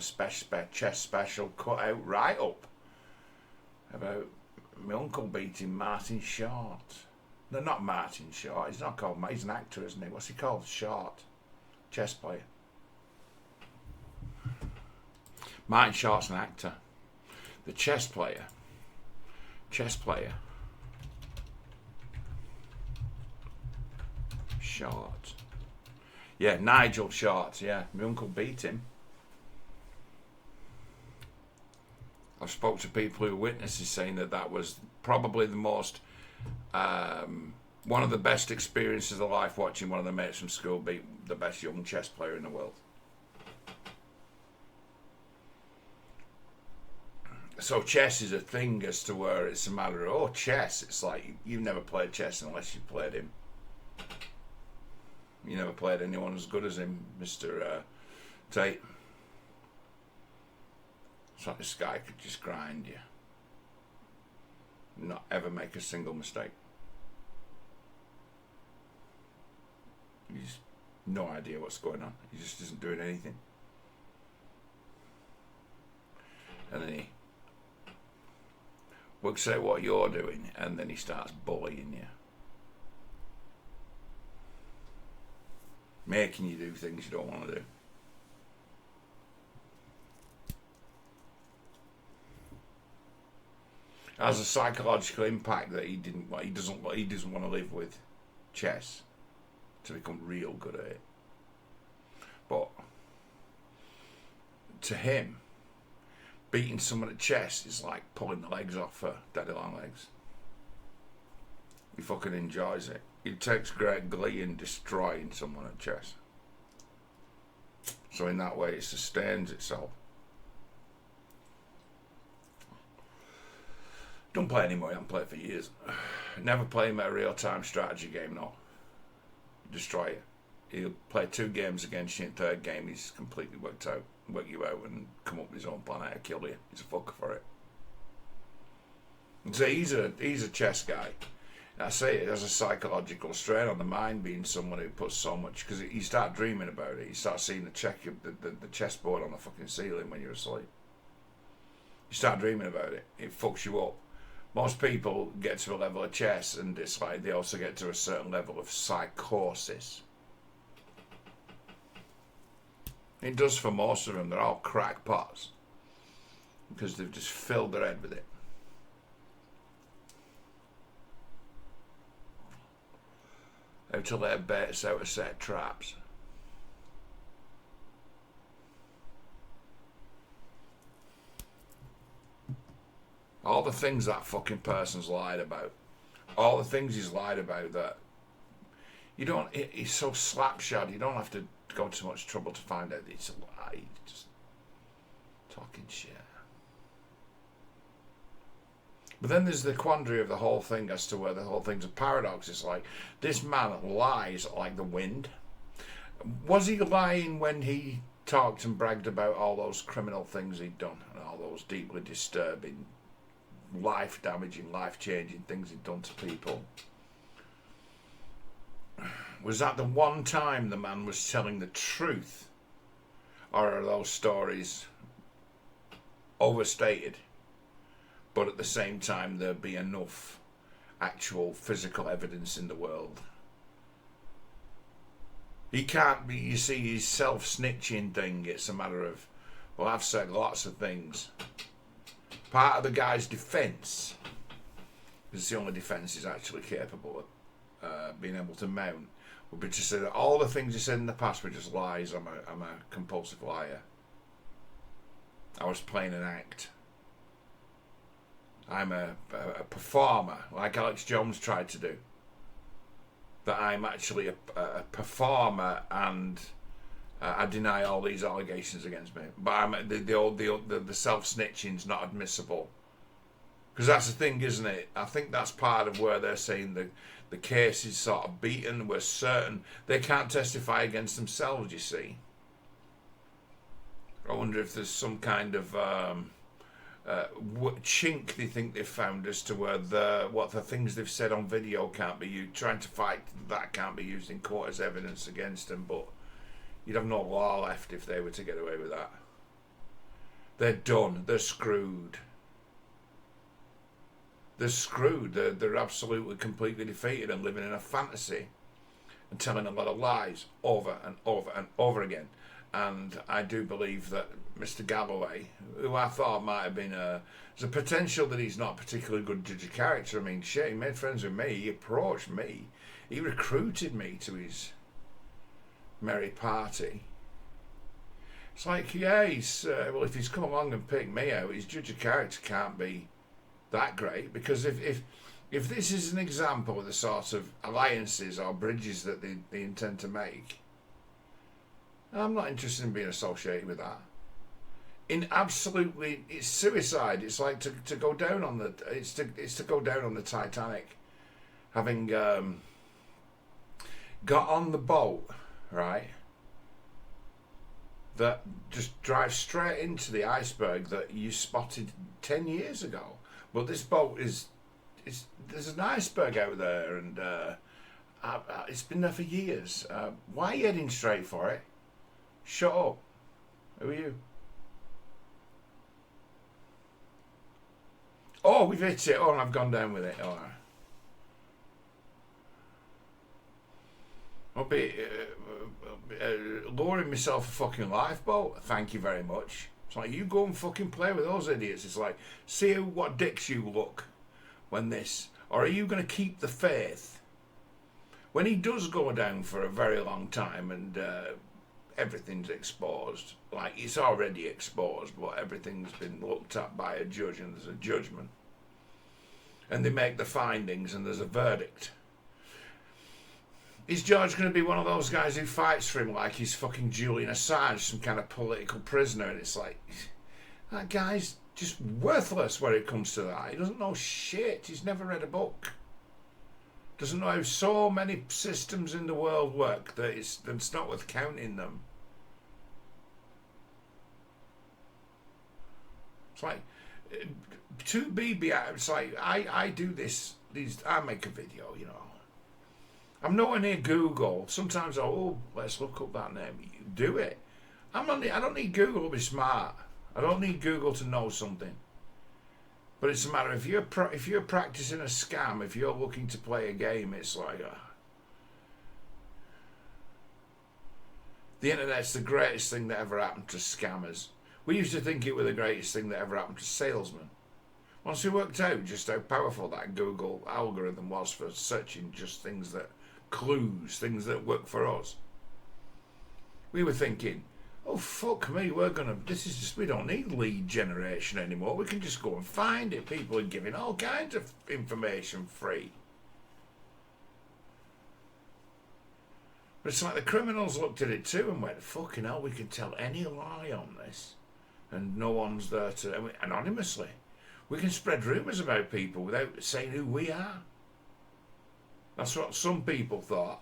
chess special cut out right up about my uncle beating Martin Short. No, not Martin Short. He's not called. He's an actor, isn't he? What's he called? Short, chess player. Martin Short's an actor. The chess player. Short. Yeah, Nigel Short. Yeah, my uncle beat him. I've spoke to people who were witnesses saying that was probably the most, one of the best experiences of life, watching one of the mates from school beat the best young chess player in the world. So chess is a thing as to where it's a matter of, chess, it's like you've never played chess unless you played him. You never played anyone as good as him, Mr. Tate. It's like this guy could just grind you. Not ever make a single mistake. He's no idea what's going on. He just isn't doing anything. And then he works out what you're doing, and then he starts bullying you. Making you do things you don't want to do. Has a psychological impact that he doesn't want to live with chess to become real good at it. But to him, beating someone at chess is like pulling the legs off her daddy long legs. He fucking enjoys it. He takes great glee in destroying someone at chess. So in that way it sustains itself. Don't play anymore, I haven't played for years. Never play him at a real-time strategy game, no. Destroy you. He'll play 2 games against you, in 3rd game he's completely work you out and come up with his own plan how to kill you. He's a fucker for it. So he's a chess guy. And I say it has a psychological strain on the mind, being someone who puts so much, because you start dreaming about it. You start seeing the chessboard on the fucking ceiling when you're asleep. You start dreaming about it. It fucks you up. Most people get to a level of chess and it's like they also get to a certain level of psychosis. It does for most of them. They're all crackpots because they've just filled their head with it. How to lay baits, how to set traps. All the things that fucking person's lied about. All the things he's lied about that you don't, he's so slapshod, you don't have to go to much trouble to find out that it's a lie. He's just talking shit. But then there's the quandary of the whole thing as to where the whole thing's a paradox. It's like, this man lies like the wind. Was he lying when he talked and bragged about all those criminal things he'd done and all those deeply disturbing, life-damaging, life-changing things he'd done to people? Was that the one time the man was telling the truth? Or are those stories overstated, but at the same time there'd be enough actual physical evidence in the world? He can't be, you see, his self-snitching thing, it's a matter of, well, I've said lots of things. Part of the guy's defence, because it's the only defence he's actually capable of being able to mount, would be to say that all the things he said in the past were just lies. I'm a compulsive liar. I was playing an act. I'm a performer, like Alex Jones tried to do. That I'm actually a performer, and I deny all these allegations against me. But I'm the self-snitching's not admissible. Because that's the thing, isn't it? I think that's part of where they're saying the case is sort of beaten. We're certain they can't testify against themselves, you see. I wonder if there's some kind of chink they think they've found as to where what the things they've said on video can't be used. Trying to fight that can't be used in court as evidence against them, but you'd have no law left if they were to get away with that. They're done. They're screwed. They're screwed. They're absolutely, completely defeated and living in a fantasy and telling a lot of lies over and over and over again. And I do believe that Mr. Galloway, who I thought might have been there's a potential that he's not a particularly good judge of character. I mean, shit, he made friends with me. He approached me. He recruited me to his merry party. It's like, yeah, well, if he's come along and picked me out, his judge of character can't be that great, because if this is an example of the sort of alliances or bridges that they intend to make, I'm not interested in being associated with that. It's suicide. It's like to go down on the it's to go down on the Titanic, having got on the boat, right, that just drives straight into the iceberg that you spotted 10 years ago. But this boat there's an iceberg out there, and it's been there for years. Why are you heading straight for it? Shut up. Who are you? Oh, we've hit it. Oh, and I've gone down with it. All right. I'll be lowering myself a fucking lifeboat. Thank you very much. It's like, you go and fucking play with those idiots. It's like, see what dicks you look when this... Or are you going to keep the faith? When he does go down for a very long time and everything's exposed, like it's already exposed, but everything's been looked at by a judge and there's a judgment. And they make the findings and there's a verdict. Is George going to be one of those guys who fights for him like he's fucking Julian Assange, some kind of political prisoner? And it's like, that guy's just worthless when it comes to that. He doesn't know shit. He's never read a book. Doesn't know how so many systems in the world work that it's not worth counting them. It's like, to be behind, it's like, I do I make a video, you know. I'm nowhere near Google. Sometimes let's look up that name. You do it. I don't need Google to be smart. I don't need Google to know something. But it's a matter, if you're practicing a scam, if you're looking to play a game, it's like... the internet's the greatest thing that ever happened to scammers. We used to think it was the greatest thing that ever happened to salesmen. Once we worked out just how powerful that Google algorithm was for searching just things that... clues, things that work for us. We were thinking, oh fuck me, we don't need lead generation anymore. We can just go and find it. People are giving all kinds of information free. But it's like the criminals looked at it too and went, fucking hell, we can tell any lie on this and no one's there to, anonymously. We can spread rumours about people without saying who we are. That's what some people thought.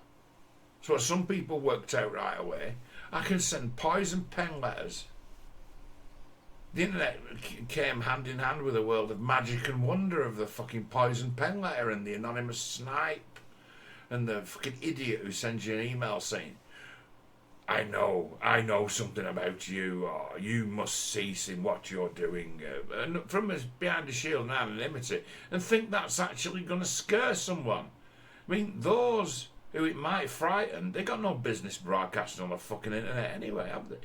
That's what some people worked out right away. I can send poison pen letters. The internet came hand in hand with a world of magic and wonder of the fucking poison pen letter and the anonymous snipe and the fucking idiot who sends you an email saying, I know something about you, or you must cease in what you're doing, and from behind a shield and anonymity, and think that's actually going to scare someone. I mean, those who it might frighten, they got no business broadcasting on the fucking internet anyway, have they?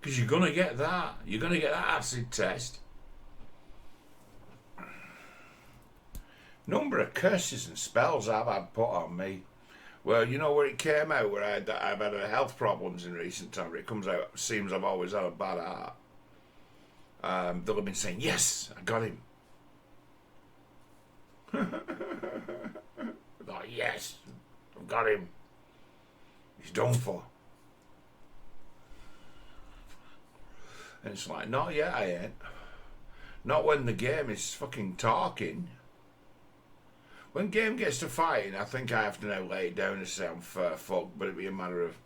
Because you're going to get that. You're going to get that acid test. Number of curses and spells I've had put on me. Well, you know where it came out, where I've had health problems in recent time. It comes out, seems I've always had a bad heart. They'll have been saying, yes, I got him. Like, yes, I've got him. He's done for. And it's like, not yet, I ain't. Not when the game is fucking talking. When game gets to fighting, I think I have to now lay it down and say I'm fair fuck, but it'd be a matter of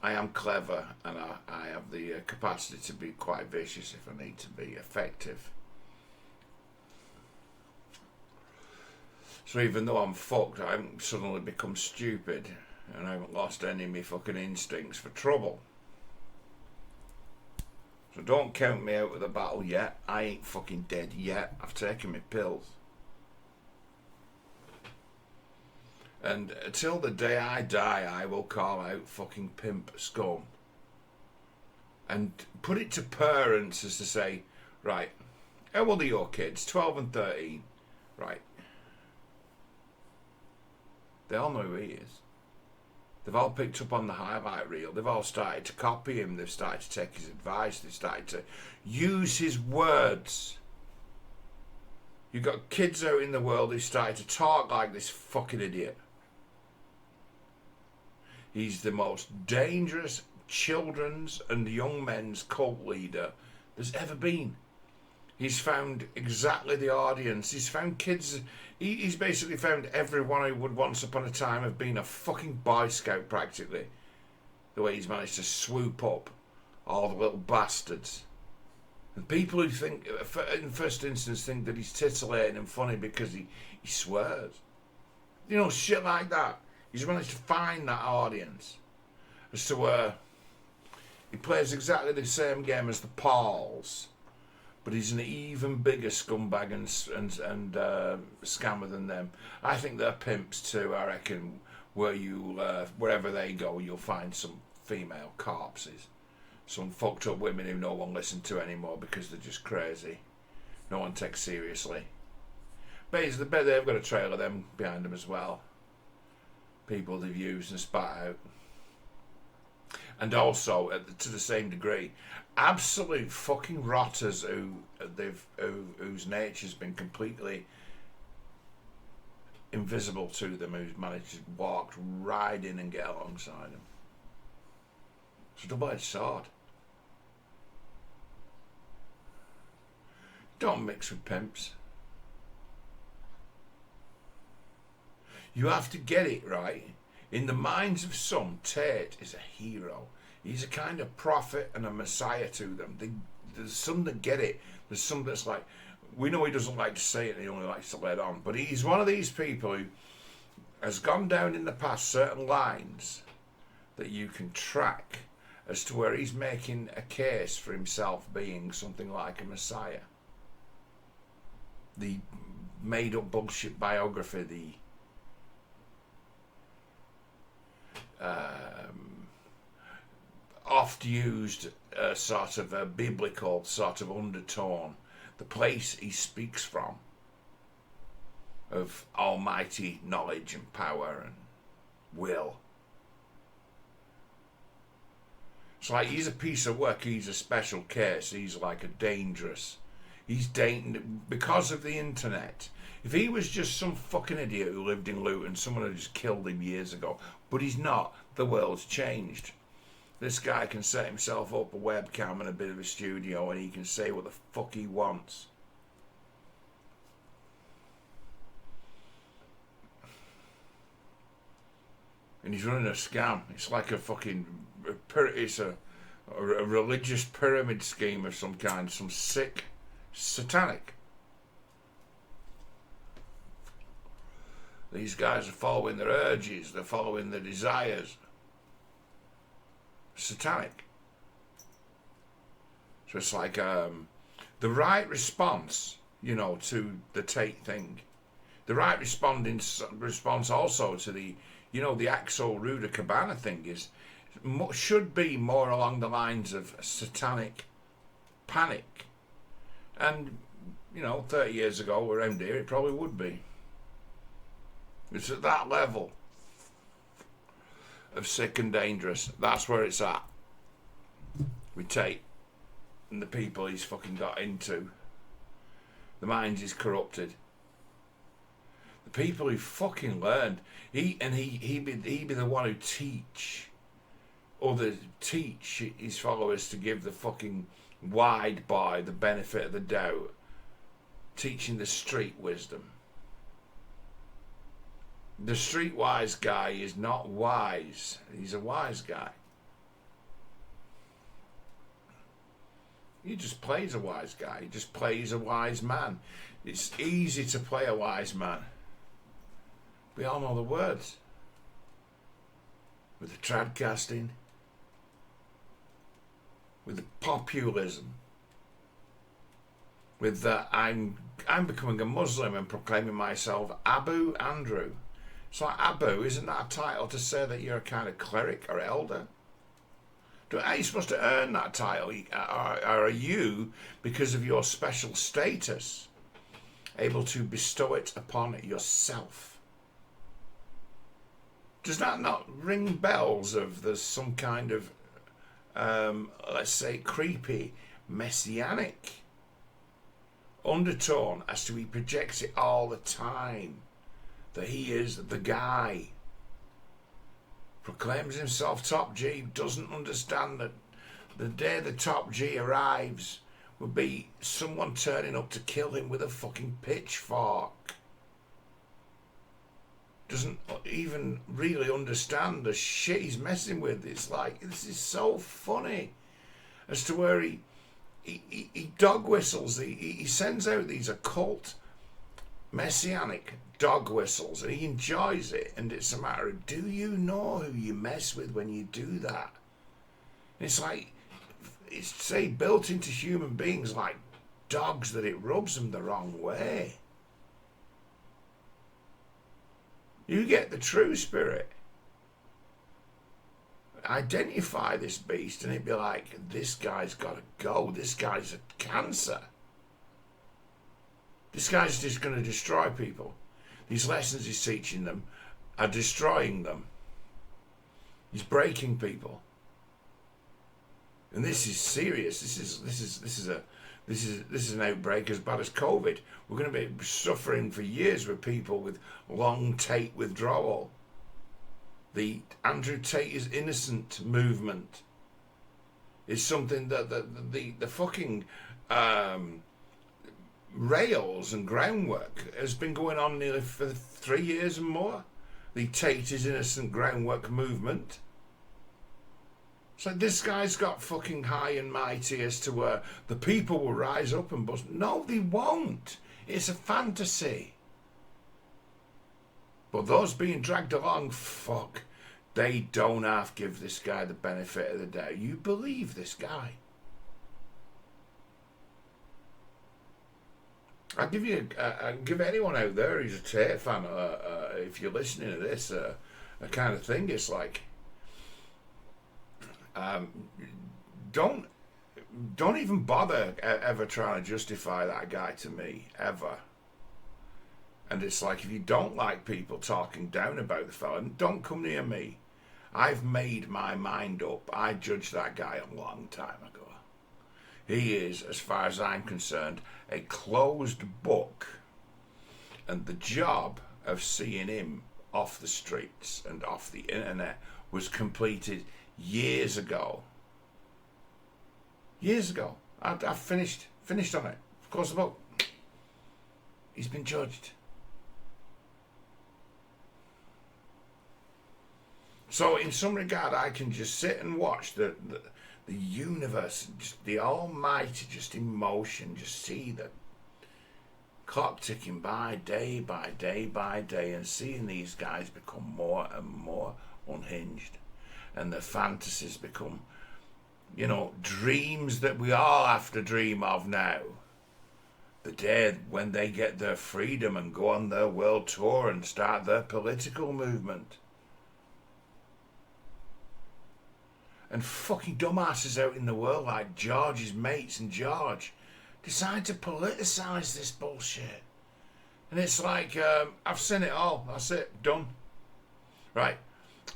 I am clever and I have the capacity to be quite vicious if I need to be effective. So even though I'm fucked, I haven't suddenly become stupid and I haven't lost any of my fucking instincts for trouble. So don't count me out of the battle yet. I ain't fucking dead yet. I've taken my pills. And until the day I die, I will call out fucking pimp scum. And put it to parents as to say, right, how old are your kids? 12 and 13. Right. They all know who he is. They've all picked up on the highlight reel. They've all started to copy him. They've started to take his advice. They've started to use his words. You've got kids out in the world who started to talk like this fucking idiot. He's the most dangerous children's and young men's cult leader there's ever been. He's found exactly the audience. He's found kids. He's basically found everyone who would once upon a time have been a fucking Boy Scout practically. The way he's managed to swoop up all the little bastards. And people who think, in first instance, think that he's titillating and funny because he swears. You know, shit like that. He's managed to find that audience. As to where he plays exactly the same game as the Pauls. But he's an even bigger scumbag and scammer than them. I think they're pimps too. I reckon wherever they go, you'll find some female corpses. Some fucked up women who no one listens to anymore because they're just crazy. No one takes seriously. But they've got a trail of them behind them as well. People they've used and spat out. And also, to the same degree, absolute fucking rotters whose nature's been completely invisible to them, who's managed to walk right in and get alongside them. It's a double-edged sword. Don't mix with pimps. You have to get it right. In the minds of some, Tate is a hero. He's a kind of prophet and a messiah to them. There's some that get it. There's some that's like, we know he doesn't like to say it and he only likes to let on. But he's one of these people who has gone down in the past certain lines that you can track as to where he's making a case for himself being something like a messiah. The made-up bullshit biography, the oft-used sort of a biblical sort of undertone, the place he speaks from, of almighty knowledge and power and will. It's like he's a piece of work, he's a special case, he's like a dangerous, because of the internet. If he was just some fucking idiot who lived in Luton, someone had just killed him years ago. But he's not. The world's changed. This guy can set himself up a webcam and a bit of a studio and he can say what the fuck he wants. And he's running a scam. It's like a fucking, it's a religious pyramid scheme of some kind, some sick, satanic. These guys are following their urges, they're following their desires. Satanic. So it's like the right response, to the Tate thing. The right response also to the, the Axel Ruda Cabana thing should be more along the lines of satanic panic. And, 30 years ago around here, it probably would be. It's at that level of sick and dangerous. That's where it's at. With Tate and the people he's fucking got into. The minds he's corrupted. people who fucking learned. He'd be the one who teach his followers to give the fucking wide boy the benefit of the doubt, teaching the street wisdom. The streetwise guy is not wise. He's a wise guy. He just plays a wise guy. He just plays a wise man. It's easy to play a wise man. We all know the words. With the tradcasting, with the populism, with the I'm becoming a Muslim and proclaiming myself Abu Andrew. It's like, Abu, isn't that a title to say that you're a kind of cleric or elder? Are you supposed to earn that title? Or are you, because of your special status, able to bestow it upon yourself? Does that not ring bells of there's some kind of, let's say, creepy, messianic undertone as to he projects it all the time, that he is the guy, proclaims himself top G, doesn't understand that the day the top G arrives will be someone turning up to kill him with a fucking pitchfork. Doesn't even really understand the shit he's messing with. It's like, this is so funny as to where he dog whistles. He sends out these occult messianic dog whistles and he enjoys it, and it's a matter of, do you know who you mess with when you do that? And it's like, it's say built into human beings like dogs, that it rubs them the wrong way. You get the true spirit, identify this beast, and it'd be like, this guy's got to go. This guy's a cancer. This guy's just going to destroy people. These lessons he's teaching them are destroying them. He's breaking people, and this is serious. This is an outbreak as bad as COVID. We're going to be suffering for years with people with long Tate withdrawal. The Andrew Tate is innocent movement is something that the fucking rails and groundwork has been going on nearly for 3 years and more. The Tate is innocent groundwork movement. So this guy's got fucking high and mighty as to where the people will rise up and bust. No, they won't. It's a fantasy. But those being dragged along, fuck, they don't have to give this guy the benefit of the doubt. You believe this guy. I give anyone out there who's a Tate fan, if you're listening to this, a kind of thing. It's like, don't even bother ever trying to justify that guy to me, ever. And it's like, if you don't like people talking down about the fella, don't come near me. I've made my mind up. I judged that guy a long time ago. He is, as far as I'm concerned, a closed book. And the job of seeing him off the streets and off the internet was completed years ago. Years ago. I finished on it. Of course, the book. He's been judged. So in some regard, I can just sit and watch the universe, just the almighty, just in motion, just see the clock ticking by day by day by day, and seeing these guys become more and more unhinged, and the fantasies become, dreams that we all have to dream of now. The day when they get their freedom and go on their world tour and start their political movement. And fucking dumbasses out in the world like George's mates and George decide to politicise this bullshit. And it's like, I've seen it all. That's it. Done. Right.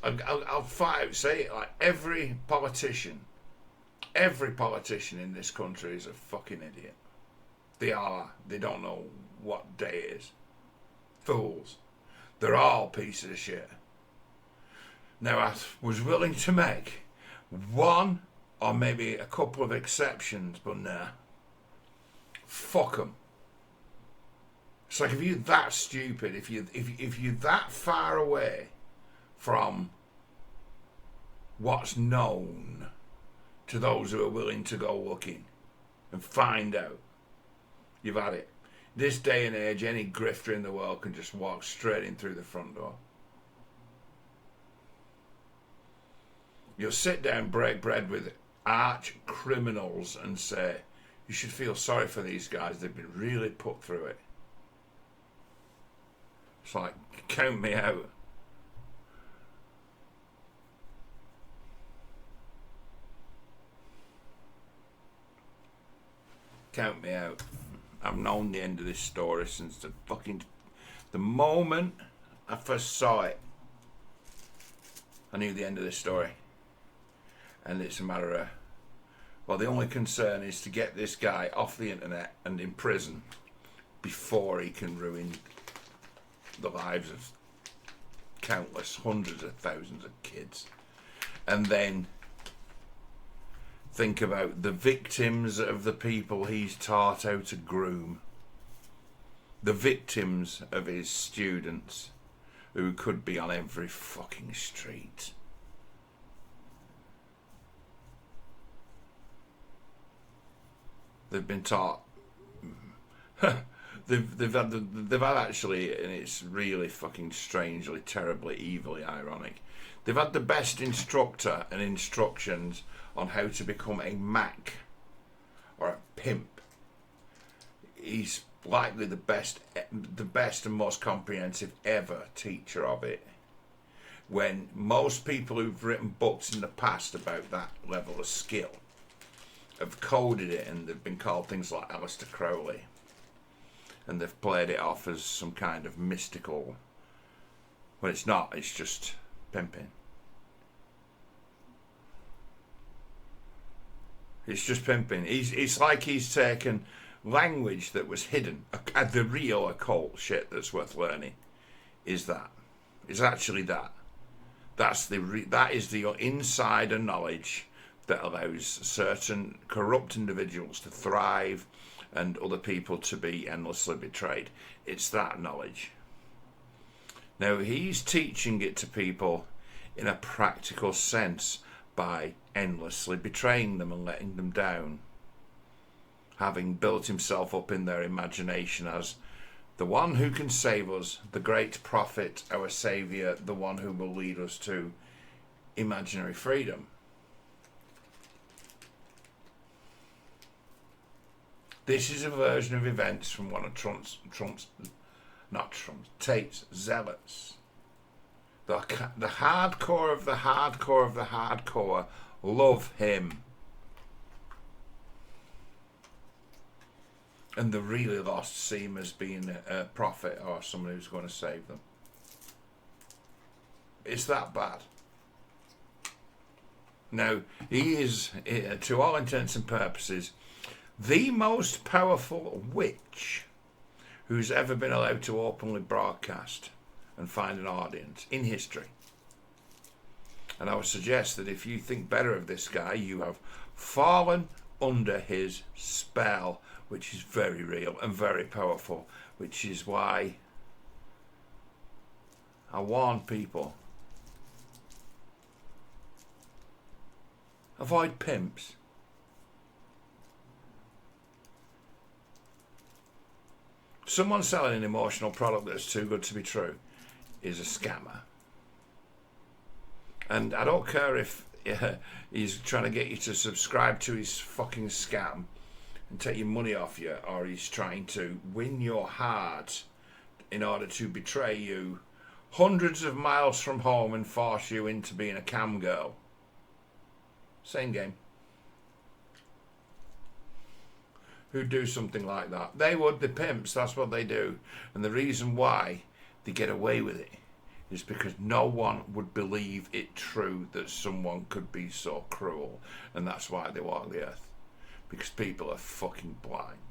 I'll flat out say it, like every politician in this country is a fucking idiot. They are. They don't know what day it is. Fools. They're all pieces of shit. Now, I was willing to make one or maybe a couple of exceptions, but nah. Fuck them. It's like if you're that stupid, if you're that far away from what's known to those who are willing to go looking and find out, you've had it. This day and age, any grifter in the world can just walk straight in through the front door. You'll sit down, break bread with arch criminals and say, you should feel sorry for these guys, they've been really put through it. It's like, count me out. Count me out. I've known the end of this story since the moment I first saw it. I knew the end of this story. And it's a matter of, well, the only concern is to get this guy off the internet and in prison before he can ruin the lives of countless hundreds of thousands of kids. And then think about the victims of the people he's taught how to groom. The victims of his students who could be on every fucking street. They've been taught. they've had actually, and it's really fucking strangely, terribly, evilly ironic. They've had the best instructor and instructions on how to become a Mac or a pimp. He's likely the best and most comprehensive ever teacher of it. When most people who've written books in the past about that level of skill have coded it, and they've been called things like Aleister Crowley, and they've played it off as some kind of mystical, when it's not, it's just pimping. It's just pimping. It's like he's taken language that was hidden, the real occult shit that's worth learning is that. It's actually that. That is the insider knowledge that allows certain corrupt individuals to thrive and other people to be endlessly betrayed. It's that knowledge. Now, he's teaching it to people in a practical sense by endlessly betraying them and letting them down, having built himself up in their imagination as the one who can save us, the great prophet, our saviour, the one who will lead us to imaginary freedom. This is a version of events from one of Tate's zealots. The hardcore of the hardcore of the hardcore love him. And the really lost see him as being a prophet or someone who's going to save them. It's that bad. Now, he is, to all intents and purposes, the most powerful witch who's ever been allowed to openly broadcast and find an audience in history. And I would suggest that if you think better of this guy, you have fallen under his spell, which is very real and very powerful, which is why I warn people. Avoid pimps. Someone selling an emotional product that's too good to be true is a scammer. And I don't care if he's trying to get you to subscribe to his fucking scam and take your money off you, or he's trying to win your heart in order to betray you hundreds of miles from home and force you into being a cam girl. Same game. Who'd do something like that? They would, the pimps, that's what they do. And the reason why they get away with it is because no one would believe it true that someone could be so cruel. And that's why they walk the earth. Because people are fucking blind.